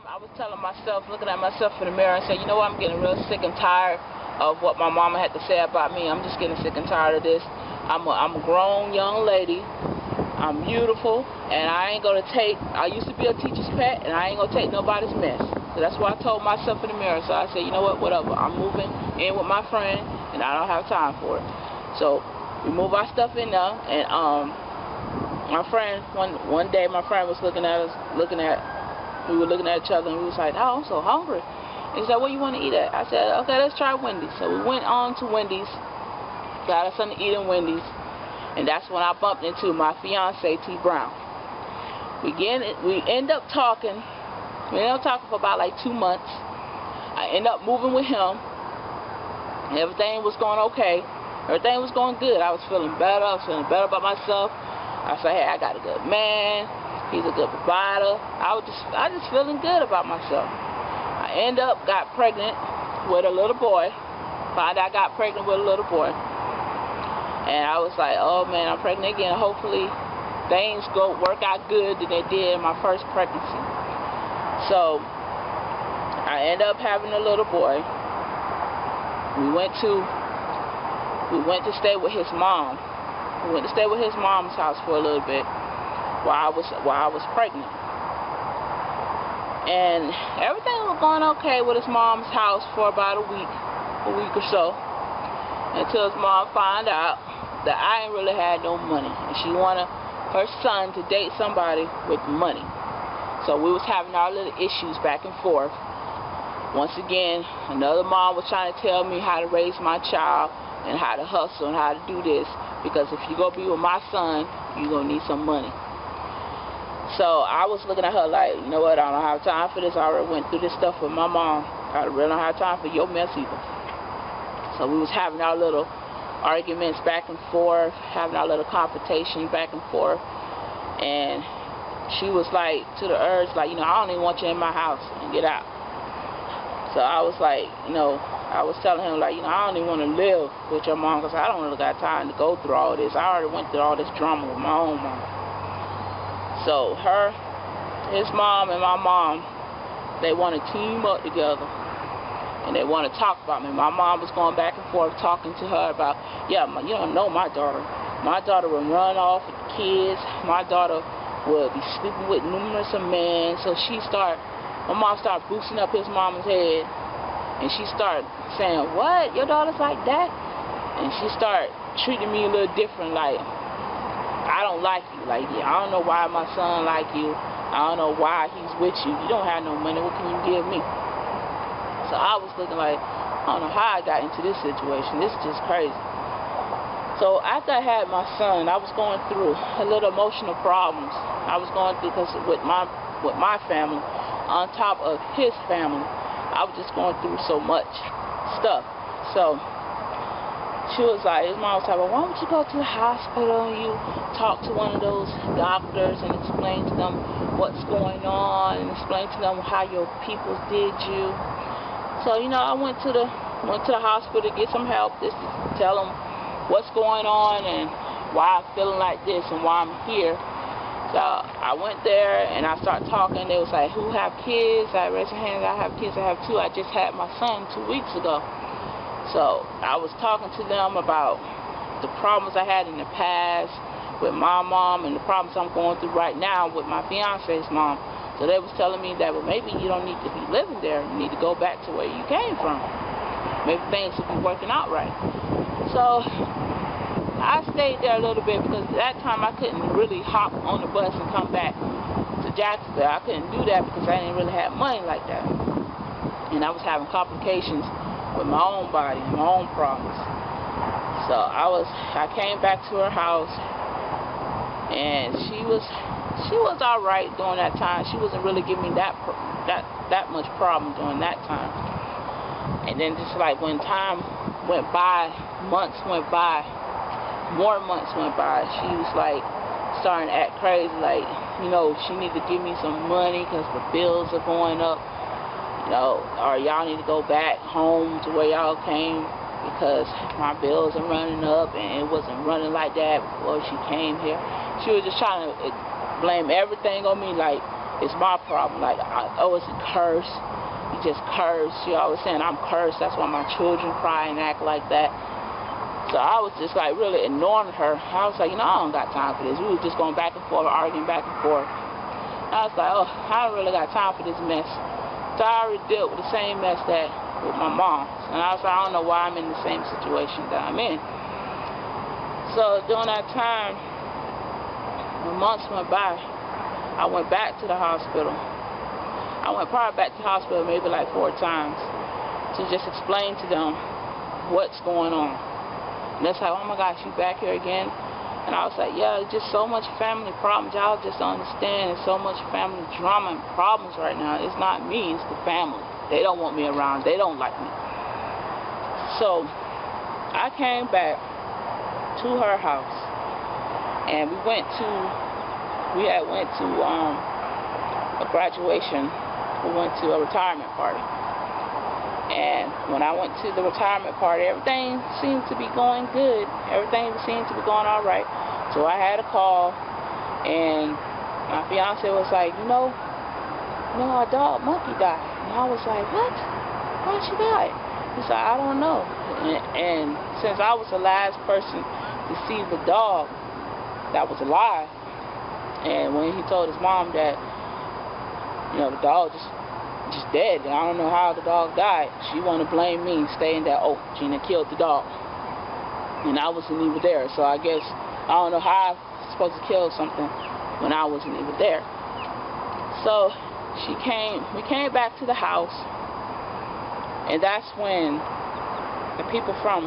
I was telling myself, looking at myself in the mirror, and said, you know what, I'm getting real sick and tired of what my mama had to say about me. I'm just getting sick and tired of this. I'm a grown young lady. I'm beautiful, and I used to be a teacher's pet, and I ain't gonna take nobody's mess. So that's what I told myself in the mirror. So I said, you know what, whatever. I'm moving in with my friend, and I don't have time for it. So we move our stuff in there, and my friend, one day my friend was looking at us, we were looking at each other, and we was like, oh, I'm so hungry. He said, where you want to eat at? I said, okay, let's try Wendy's. So we went on to Wendy's, got us something to eat in Wendy's. And that's when I bumped into my fiance, T. Brown. We end up talking. We ended up talking for about like 2 months. I ended up moving with him. Everything was going okay. Everything was going good. I was feeling better. I was feeling better about myself. I said, hey, I got a good man. He's a good provider. I was just feeling good about myself. I ended up got pregnant with a little boy. Found out I got pregnant with a little boy. And I was like, oh man, I'm pregnant again. Hopefully things work out good than they did in my first pregnancy. So I ended up having a little boy. We went to stay with his mom. We went to stay with his mom's house for a little bit while I was pregnant. And everything was going okay with his mom's house for about a week or so, until his mom found out that I ain't really had no money, and she wanted her son to date somebody with money. So we was having our little issues back and forth. Once again, another mom was trying to tell me how to raise my child and how to hustle and how to do this, because if you go be with my son, you're going to need some money. So I was looking at her like, you know what, I don't have time for this. I already went through this stuff with my mom. I really don't have time for your mess either. So we was having our little arguments back and forth, having our little confrontation back and forth. And she was like, to the urge, like, I don't even want you in my house, and get out. So I was like, I was telling him, like, I don't even want to live with your mom, because I don't really got time to go through all this. I already went through all this drama with my own mom. So his mom and my mom, they want to team up together, and they want to talk about me. My mom was going back and forth talking to her about, yeah, you don't know my daughter. My daughter would run off with the kids. My daughter would be sleeping with numerous men. So my mom started boosting up his mama's head, and she started saying, what, your daughter's like that? And she started treating me a little different, like, I don't like you. Like, I don't know why my son like you. I don't know why he's with you. You don't have no money. What can you give me? So I was looking like, I don't know how I got into this situation. This is just crazy. So after I had my son, I was going through a little emotional problems. I was going through, because with my family, on top of his family, I was just going through so much stuff. So she was like, his mom was like, well, why don't you go to the hospital and you talk to one of those doctors and explain to them what's going on, and explain to them how your people did you. So, I went to the hospital to get some help, just to tell them what's going on and why I'm feeling like this and why I'm here. So I went there and I started talking. They was like, who have kids? I raised my hand. I have kids. I have 2. I just had my son 2 weeks ago. So I was talking to them about the problems I had in the past with my mom and the problems I'm going through right now with my fiance's mom. So they was telling me that, well, maybe you don't need to be living there. You need to go back to where you came from. Maybe things will be working out right. So I stayed there a little bit, because at that time I couldn't really hop on the bus and come back to Jacksonville. I couldn't do that because I didn't really have money like that. And I was having complications with my own body, my own problems. So I came back to her house, and she was all right during that time. She wasn't really giving me that much problem during that time. And then just like when time went by, months went by, more months went by, she was like starting to act crazy, like, she needed to give me some money because the bills are going up, or y'all need to go back home to where y'all came, because my bills are running up, and it wasn't running like that before she came here. She was just trying to blame everything on me, like it's my problem, like, oh, it's a curse, you just cursed. She always saying I'm cursed, that's why my children cry and act like that. So I was just like really ignoring her. I was like, I don't got time for this. We was just going back and forth, arguing back and forth. I was like, oh, I don't really got time for this mess. So I already dealt with the same mess with my mom. And I was like, I don't know why I'm in the same situation that I'm in. So during that time, when months went by, I went back to the hospital. I went probably back to the hospital maybe like 4 times to just explain to them what's going on. And they're like, oh my gosh, you back here again? And I was like, yeah, it's just so much family problems. Y'all just don't understand. There's so much family drama and problems right now. It's not me, it's the family. They don't want me around. They don't like me. So I came back to her house, and we went to a graduation. We went to a retirement party. And when I went to the retirement party, everything seemed to be going good. Everything seemed to be going all right. So I had a call, and my fiance was like, our dog Monkey died. And I was like, what? Why'd she die? He said, I don't know. And since I was the last person to see the dog that was alive, and when he told his mom that, the dog just dead, and I don't know how the dog died, she wanted to blame me, saying that, oh, Gina killed the dog. And I wasn't even there. So I guess, I don't know how I was supposed to kill something when I wasn't even there. So we came back to the house, and that's when the people from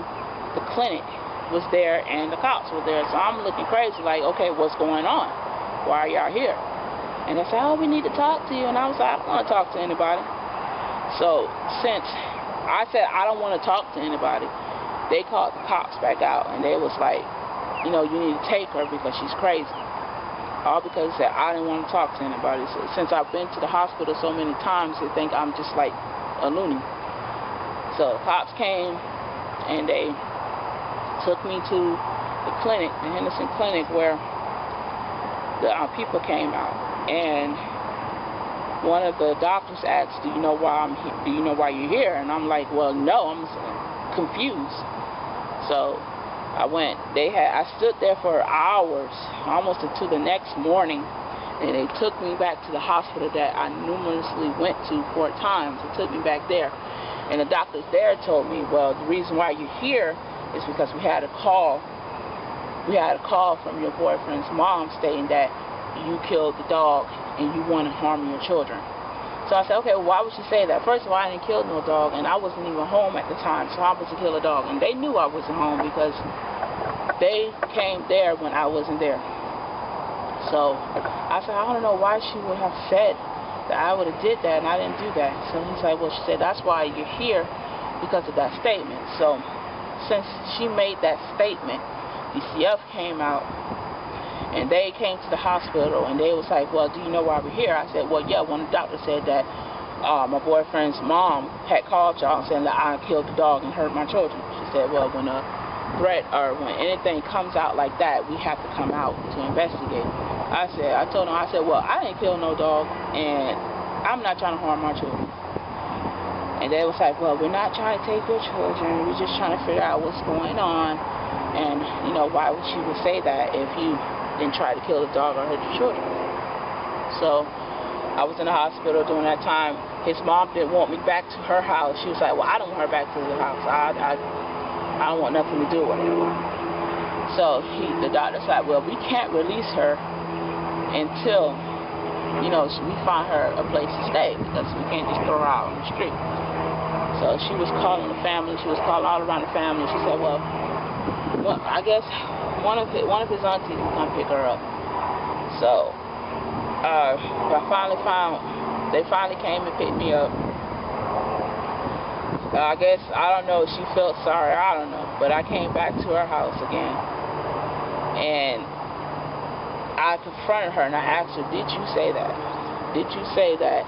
the clinic was there and the cops were there. So I'm looking crazy, like, okay, what's going on? Why are y'all here? And they said, oh, we need to talk to you. And I was like, I don't want to talk to anybody. So since I said I don't want to talk to anybody, they called the cops back out, and they was like, you need to take her because she's crazy. All because they said I didn't want to talk to anybody. So since I've been to the hospital so many times, they think I'm just like a loony. So the cops came, and they took me to the clinic, the Henderson Clinic, where the people came out. And one of the doctors asked, do you know why I'm here? Do you know why you're here? And I'm like, well, no, I'm confused. So I stood there for hours, almost until the next morning, and they took me back to the hospital that I numerously went to 4 times. They took me back there, and the doctors there told me, well, the reason why you're here is because we had a call from your boyfriend's mom stating that you killed the dog and you want to harm your children. So I said, okay, well, why would she say that? First of all, I didn't kill no dog, and I wasn't even home at the time, so I was to kill a dog. And they knew I wasn't home because they came there when I wasn't there. So I said, I don't know why she would have said that I would have did that, and I didn't do that. So he's like, well, she said, that's why you're here, because of that statement. So since she made that statement, DCF came out, and they came to the hospital, and they was like, well, do you know why we're here? I said, well, yeah, one of the doctors said that my boyfriend's mom had called y'all saying that I killed the dog and hurt my children. She said, well, when a threat or when anything comes out like that, we have to come out to investigate. I told them, well, I didn't kill no dog, and I'm not trying to harm my children. And they was like, well, we're not trying to take your children. We're just trying to figure out what's going on. And, why would she would say that if you didn't try to kill the dog or hurt your children? So I was in the hospital during that time. His mom didn't want me back to her house. She was like, well, I don't want her back to the house. I don't want nothing to do with her. So the doctor said, well, we can't release her until, we find her a place to stay, because we can't just throw her out on the street. So she was calling the family. She was calling all around the family. She said, well, I guess one of his aunties would come pick her up. So they finally came and picked me up. I guess, I don't know, she felt sorry, I don't know, but I came back to her house again, and I confronted her, and I asked her, did you say that? Did you say that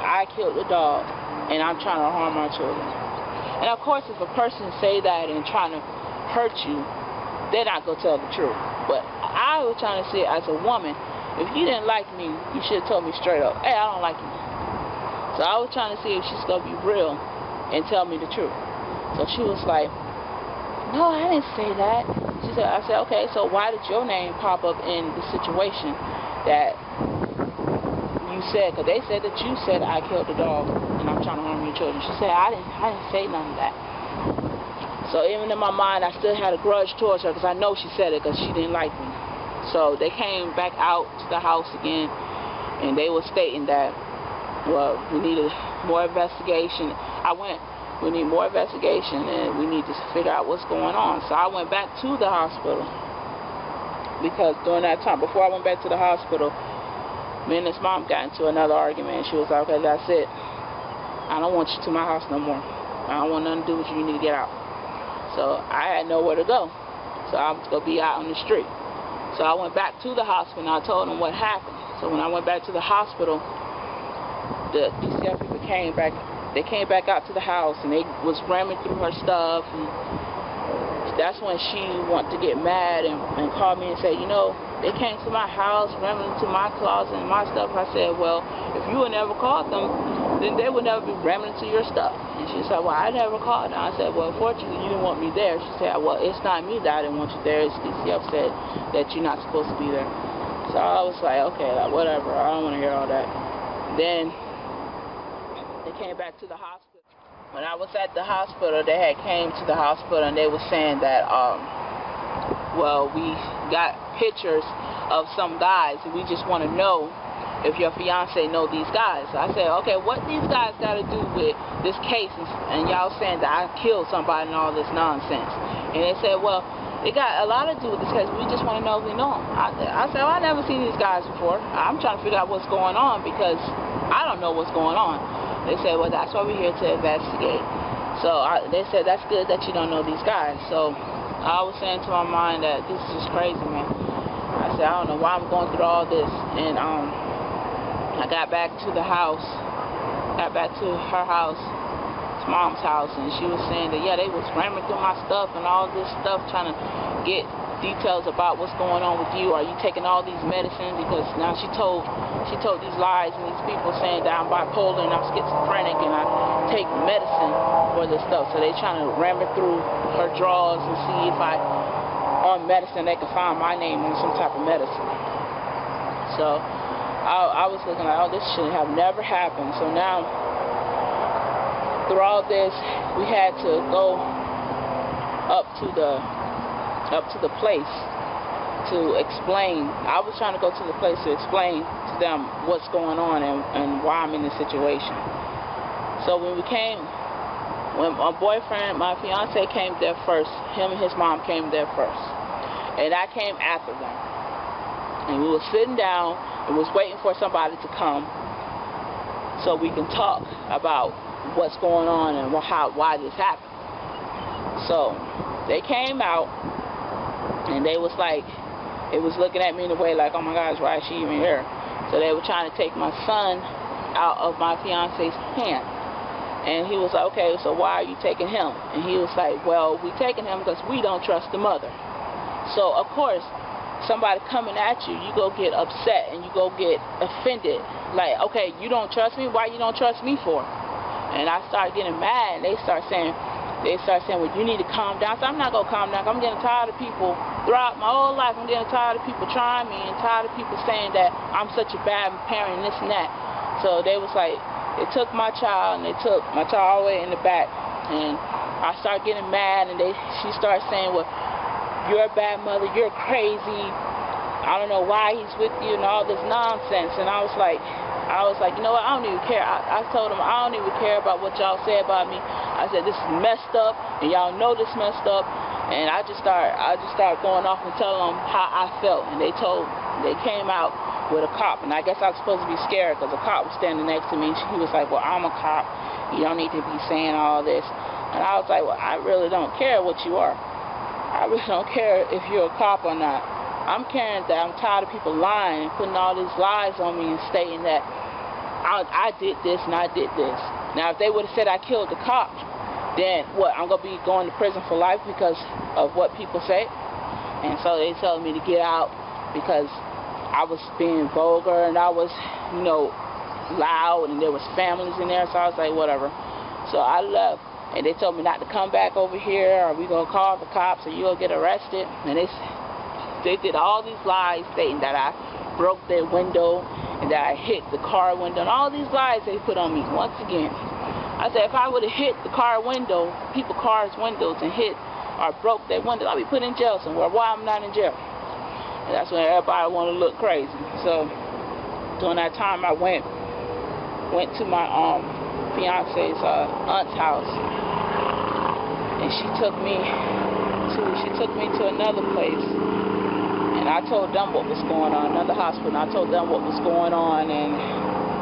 I killed the dog and I'm trying to harm my children? And of course, if a person say that and trying to hurt you, they're not going to tell the truth. But I was trying to say, as a woman, if you didn't like me, you should have told me straight up, hey, I don't like you. So I was trying to see if she's going to be real and tell me the truth. So she was like, no, I didn't say that. I said, okay, so why did your name pop up in the situation that you said? Because they said that you said I killed the dog and I'm trying to harm your children. She said, I didn't say none of that. So even in my mind, I still had a grudge towards her, because I know she said it because she didn't like me. So they came back out to the house again, and they were stating that, well, we needed more investigation. We need more investigation, and we need to figure out what's going on. So I went back to the hospital, because during that time, before I went back to the hospital, me and his mom got into another argument. She was like, okay, that's it. I don't want you to my house no more. I don't want nothing to do with you. You need to get out. So I had nowhere to go. So I was going to be out on the street. So I went back to the hospital and I told them what happened. So when I went back to the hospital, the DCF people came back. They came back out to the house and they was ramming through her stuff. And that's when she wanted to get mad and call me and say, you know, they came to my house, ramming into my closet and my stuff. I said, well, if you would never called them, then they would never be ramming into your stuff. And she said, well, I never called them. I said, well, fortunately, you didn't want me there. She said, well, it's not me that I didn't want you there. It's DCF said that you're not supposed to be there. So I was like, okay, like, whatever. I don't want to hear all that. Then they came back to the hospital. When I was at the hospital, they had came to the hospital and they were saying that, well, we got pictures of some guys and we just want to know if your fiance know these guys. So I said, okay, what these guys got to do with this case? And y'all saying that I killed somebody and all this nonsense. And they said, well, it got a lot to do with this case. We just want to know if we know them. I said, well, I never seen these guys before. I'm trying to figure out what's going on because I don't know what's going on. They said, well, that's why we're here to investigate. So they said, that's good that you don't know these guys. So I was saying to my mind that this is just crazy, man. I said, I don't know why I'm going through all this. And I got back to the house, got back to her house, his mom's house, and she was saying that, yeah, they was ramming through my stuff and all this stuff, trying to get details about what's going on with you. Are you taking all these medicines? Because now she told these lies and these people saying that I'm bipolar and I'm schizophrenic and I take medicine for this stuff. So they trying to ram it through her drawers and see if on medicine they can find my name on some type of medicine. So I was looking like, oh, this should have never happened. So now through all this, we had to go up to the place to explain. I was trying to go to the place to explain to them what's going on and why I'm in this situation. So when my boyfriend, my fiance came there first, him and his mom came there first. And I came after them. And we were sitting down and was waiting for somebody to come so we can talk about what's going on and why this happened. So they came out and they was like, it was looking at me in a way like, oh my gosh, why is she even here? So they were trying to take my son out of my fiance's hand. And he was like, okay, so why are you taking him? And he was like, well, we taking him because we don't trust the mother. So of course, somebody coming at you, you go get upset and you go get offended. Like, okay, you don't trust me? Why you don't trust me for? And I started getting mad and they start saying, well, you need to calm down. So I'm not going to calm down. I'm getting tired of people, throughout my whole life, I'm getting tired of people trying me and tired of people saying that I'm such a bad parent and this and that. So they was like, they took my child and they took my child all the way in the back. And I started getting mad and she started saying, well, you're a bad mother, you're crazy, I don't know why he's with you and all this nonsense. And I was like, you know what, I don't even care. I told him, I don't even care about what y'all say about me. I said, this is messed up, and y'all know this messed up. And I just started going off and telling them how I felt. And they came out with a cop. And I guess I was supposed to be scared because a cop was standing next to me. And he was like, well, I'm a cop. You don't need to be saying all this. And I was like, well, I really don't care what you are. I really don't care if you're a cop or not. I'm caring that I'm tired of people lying and putting all these lies on me and stating that I did this and I did this. Now, if they would have said I killed the cop, then what? I'm going to be going to prison for life because of what people say? And so they told me to get out because I was being vulgar and I was, loud and there was families in there. So I was like, whatever. So I left. And they told me not to come back over here or we're going to call the cops or you'll get arrested. And they did all these lies stating that I broke their window and that I hit the car window. And all these lies they put on me once again. I said, if I would have hit the car window, people's cars' windows and hit or broke their window, I'd be put in jail somewhere. Why I'm not in jail? And that's when everybody want to look crazy. So during that time, I went to my fiance's aunt's house, and she took me to another place, And I told them what was going on, another hospital, and I told them what was going on, and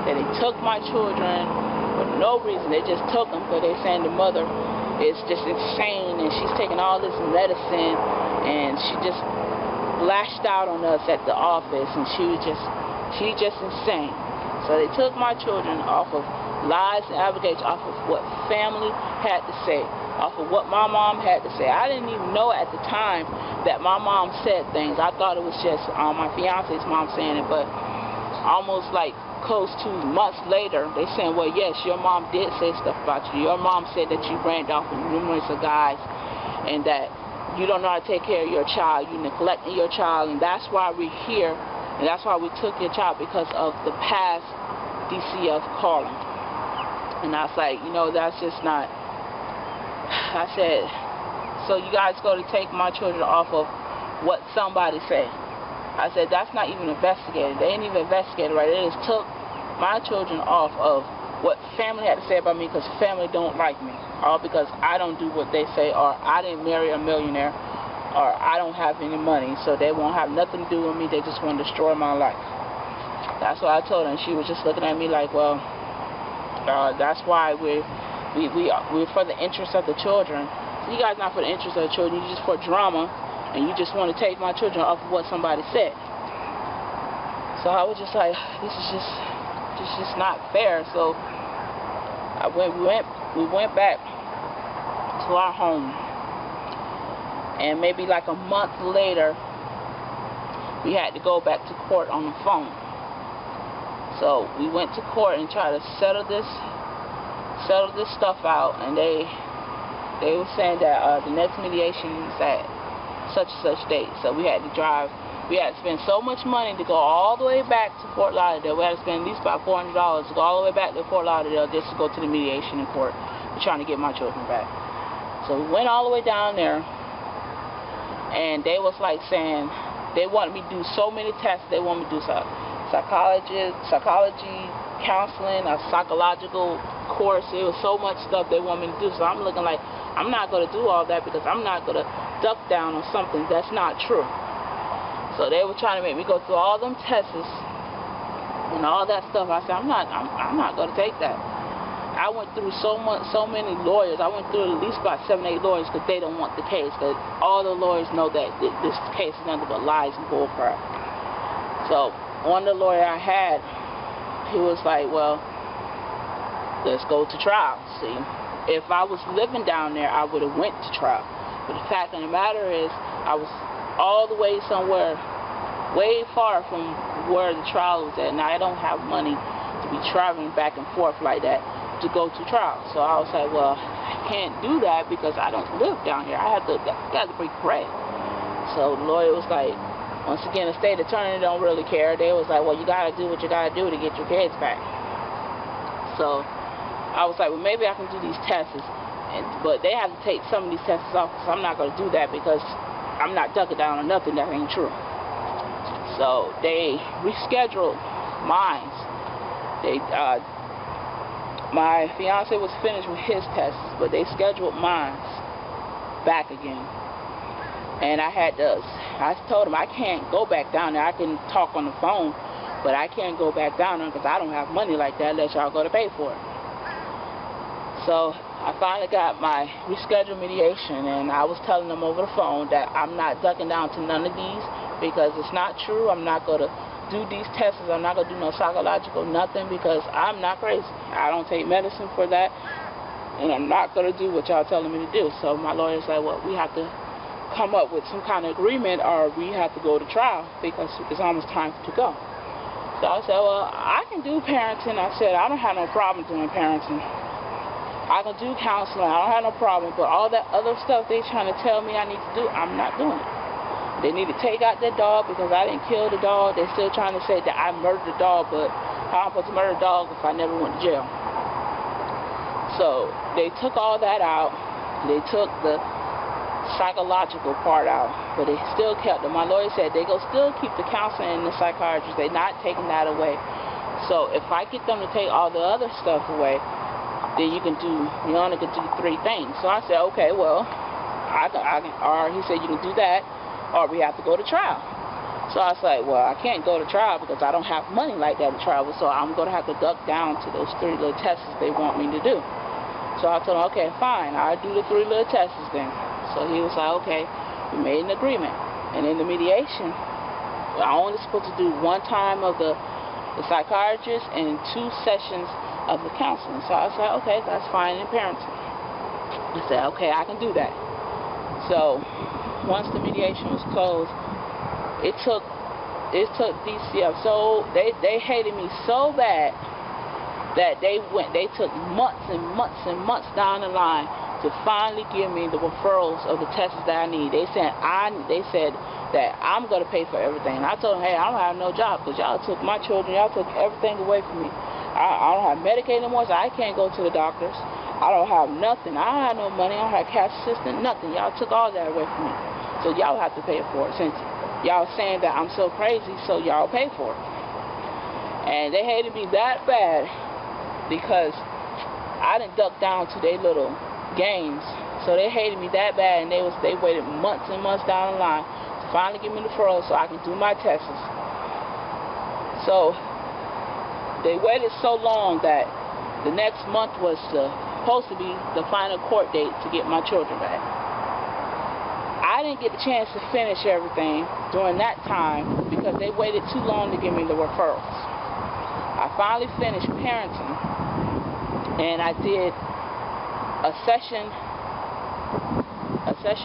that they took my children for no reason. They just took them because they're saying the mother is just insane, and she's taking all this medicine, and she just lashed out on us at the office, and she's just insane. So they took my children off of lies and allegations, off of what family had to say, off of what my mom had to say. I didn't even know at the time that my mom said things. I thought it was just my fiance's mom saying it, but almost like close to months later, they saying, well, yes, your mom did say stuff about you. Your mom said that you ran off with numerous of guys, and that you don't know how to take care of your child. You're neglecting your child, and that's why we're here, and that's why we took your child, because of the past DCF calling. And I was like, that's just not. I said, so you guys go to take my children off of what somebody said. I said, that's not even investigated. They ain't even investigated, right? They just took my children off of what family had to say about me, because family don't like me, all because I don't do what they say, or I didn't marry a millionaire, or I don't have any money, so they won't have nothing to do with me. They just want to destroy my life. That's what I told her, and she was just looking at me like, well, that's why we're for the interest of the children. So you guys not for the interest of the children, you're just for drama, and you just want to take my children off of what somebody said. So I was just like, this is just not fair. So we went back to our home, and maybe like a month later, we had to go back to court on the phone. So we went to court and tried to settle this stuff out, and they were saying that the next mediation is at such and such date. So we had to spend so much money to go all the way back to Fort Lauderdale. We had to spend at least about $400 to go all the way back to Fort Lauderdale just to go to the mediation in court. We're trying to get my children back. So we went all the way down there, and they was like saying they wanted me to do so many tests. They wanted me to do psychology, counseling, a psychological course. It was so much stuff they want me to do. So I'm looking like, I'm not going to do all that, because I'm not going to duck down on something that's not true. So they were trying to make me go through all them tests and all that stuff. I said, I'm not going to take that. I went through so many lawyers. I went through at least about 7, 8 lawyers, because they don't want the case. Because all the lawyers know that this case is nothing but lies and bullcrap. So one of the lawyers I had, he was like, well, let's go to trial. See, if I was living down there, I would have went to trial. But the fact of the matter is, I was all the way somewhere way far from where the trial was at, and I don't have money to be traveling back and forth like that to go to trial. So I was like, well, I can't do that because I don't live down here. I got to bring bread. So the lawyer was like, once again, the state attorney don't really care. They was like, well, you got to do what you got to do to get your kids back. So I was like, well, maybe I can do these tests, but they have to take some of these tests off, so I'm not going to do that, because I'm not ducking down on nothing that ain't true. So they rescheduled mine. My fiance was finished with his tests, but they scheduled mine back again. And I told him I can't go back down there. I can talk on the phone, but I can't go back down there because I don't have money like that unless y'all go to pay for it. So I finally got my rescheduled mediation, and I was telling them over the phone that I'm not ducking down to none of these because it's not true. I'm not going to do these tests. I'm not going to do no psychological nothing because I'm not crazy. I don't take medicine for that, and I'm not going to do what y'all telling me to do. So my lawyer's like, well, we have to come up with some kind of agreement, or we have to go to trial because it's almost time to go. So I said, well, I can do parenting. I said, I don't have no problem doing parenting. I can do counseling. I don't have no problem. But all that other stuff they trying to tell me I need to do, I'm not doing it. They need to take out that dog because I didn't kill the dog. They're still trying to say that I murdered the dog, but how am I supposed to murder a dog if I never went to jail? So they took all that out. They took the psychological part out, but they still kept it. My lawyer said they go still keep the counseling and the psychiatrist. They're not taking that away. So if I get them to take all the other stuff away, then you only can do 3 things. So I said, okay, well, or he said you can do that, or we have to go to trial. So I was like, well, I can't go to trial because I don't have money like that to travel, so I'm going to have to duck down to those 3 little tests they want me to do. So I told him, okay, fine, I'll do the 3 little tests then. So he was like, okay, we made an agreement. And in the mediation, I only supposed to do 1 time of the psychiatrist and 2 sessions of the counseling. So I was like, okay, that's fine in parenting. I said, okay, I can do that. So once the mediation was closed, it took DCF so they hated me so bad that they took months and months and months down the line to finally give me the referrals of the tests that I need. They said that I'm gonna pay for everything. And I told them, hey, I don't have no job because y'all took my children, y'all took everything away from me. I don't have Medicaid anymore, so I can't go to the doctors. I don't have nothing. I don't have no money. I don't have cash assistance, nothing. Y'all took all that away from me. So y'all have to pay for it since y'all saying that I'm so crazy, so y'all pay for it. And they hated me that bad because I didn't duck down to their little games. So they hated me that bad, and they waited months and months down the line to finally give me the referral so I can do my tests. So they waited so long that the next month was supposed to be the final court date to get my children back. I didn't get the chance to finish everything during that time because they waited too long to give me the referrals. I finally finished parenting, and I did a session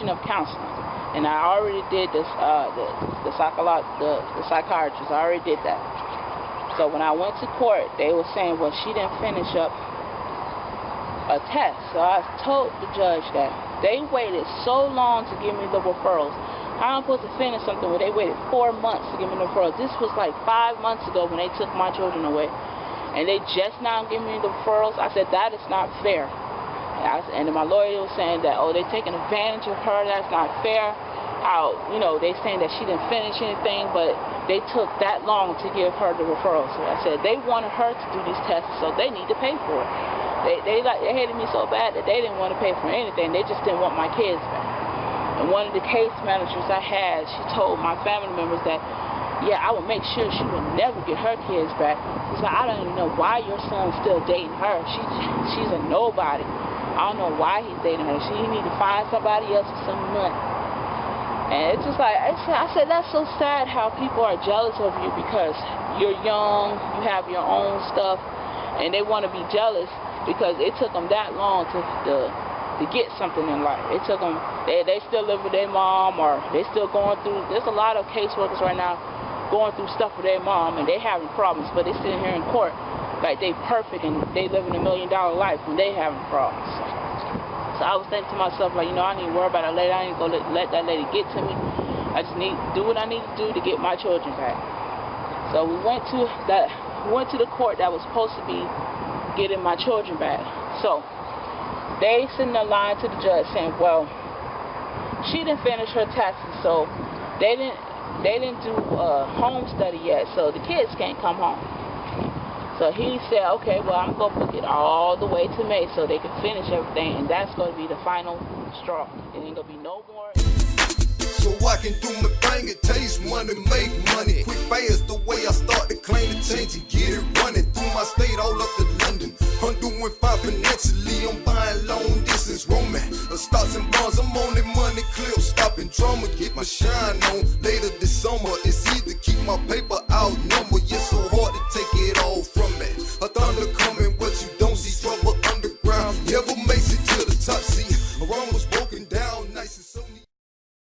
of counseling, and I already did this the psychiatrist. I already did that. So when I went to court, they were saying, well, she didn't finish up a test. So I told the judge that they waited so long to give me the referrals. How am I supposed to finish something where they waited 4 months to give me the referrals? This was like 5 months ago when they took my children away, and they just now giving me the referrals. I said, that is not fair. And my lawyer was saying that, oh, they're taking advantage of her. That's not fair. How, they saying that she didn't finish anything, but they took that long to give her the referrals. So I said, they wanted her to do these tests, so they need to pay for it. They hated me so bad that they didn't want to pay for anything. They just didn't want my kids back. And one of the case managers I had, she told my family members that, yeah, I would make sure she would never get her kids back. She said, I don't even know why your son's still dating her. She's a nobody. I don't know why he's dating her. He need to find somebody else with some money. And it's just like, I said, that's so sad how people are jealous of you because you're young, you have your own stuff, and they want to be jealous because it took them that long to get something in life. It took them, they still live with their mom, or they still going through, there's a lot of caseworkers right now going through stuff with their mom, and they having problems, but they sitting here in court like they perfect and they living $1 million life when they having problems. So I was thinking to myself, like, I need to worry about that lady. I ain't gonna let that lady get to me. I just need to do what I need to do to get my children back. So we went to the court that was supposed to be getting my children back. So they sitting there lying to the judge saying, well, she didn't finish her taxes, so they didn't do a home study yet, so the kids can't come home. So he said, okay, well, I'm going to book it all the way to May so they can finish everything, and that's going to be the final straw. It ain't going to be no more. So I can do my thing, it takes money, make money. Quick fast the way I start to claim the change and get it running. Through my state all up to London. I'm doing fine financially, I'm buying long distance romance. Stocks and bonds, I'm on that money clip, stopping drama, get my shine on. Later this summer, it's either keep my paper outnumbered, yes, so hard.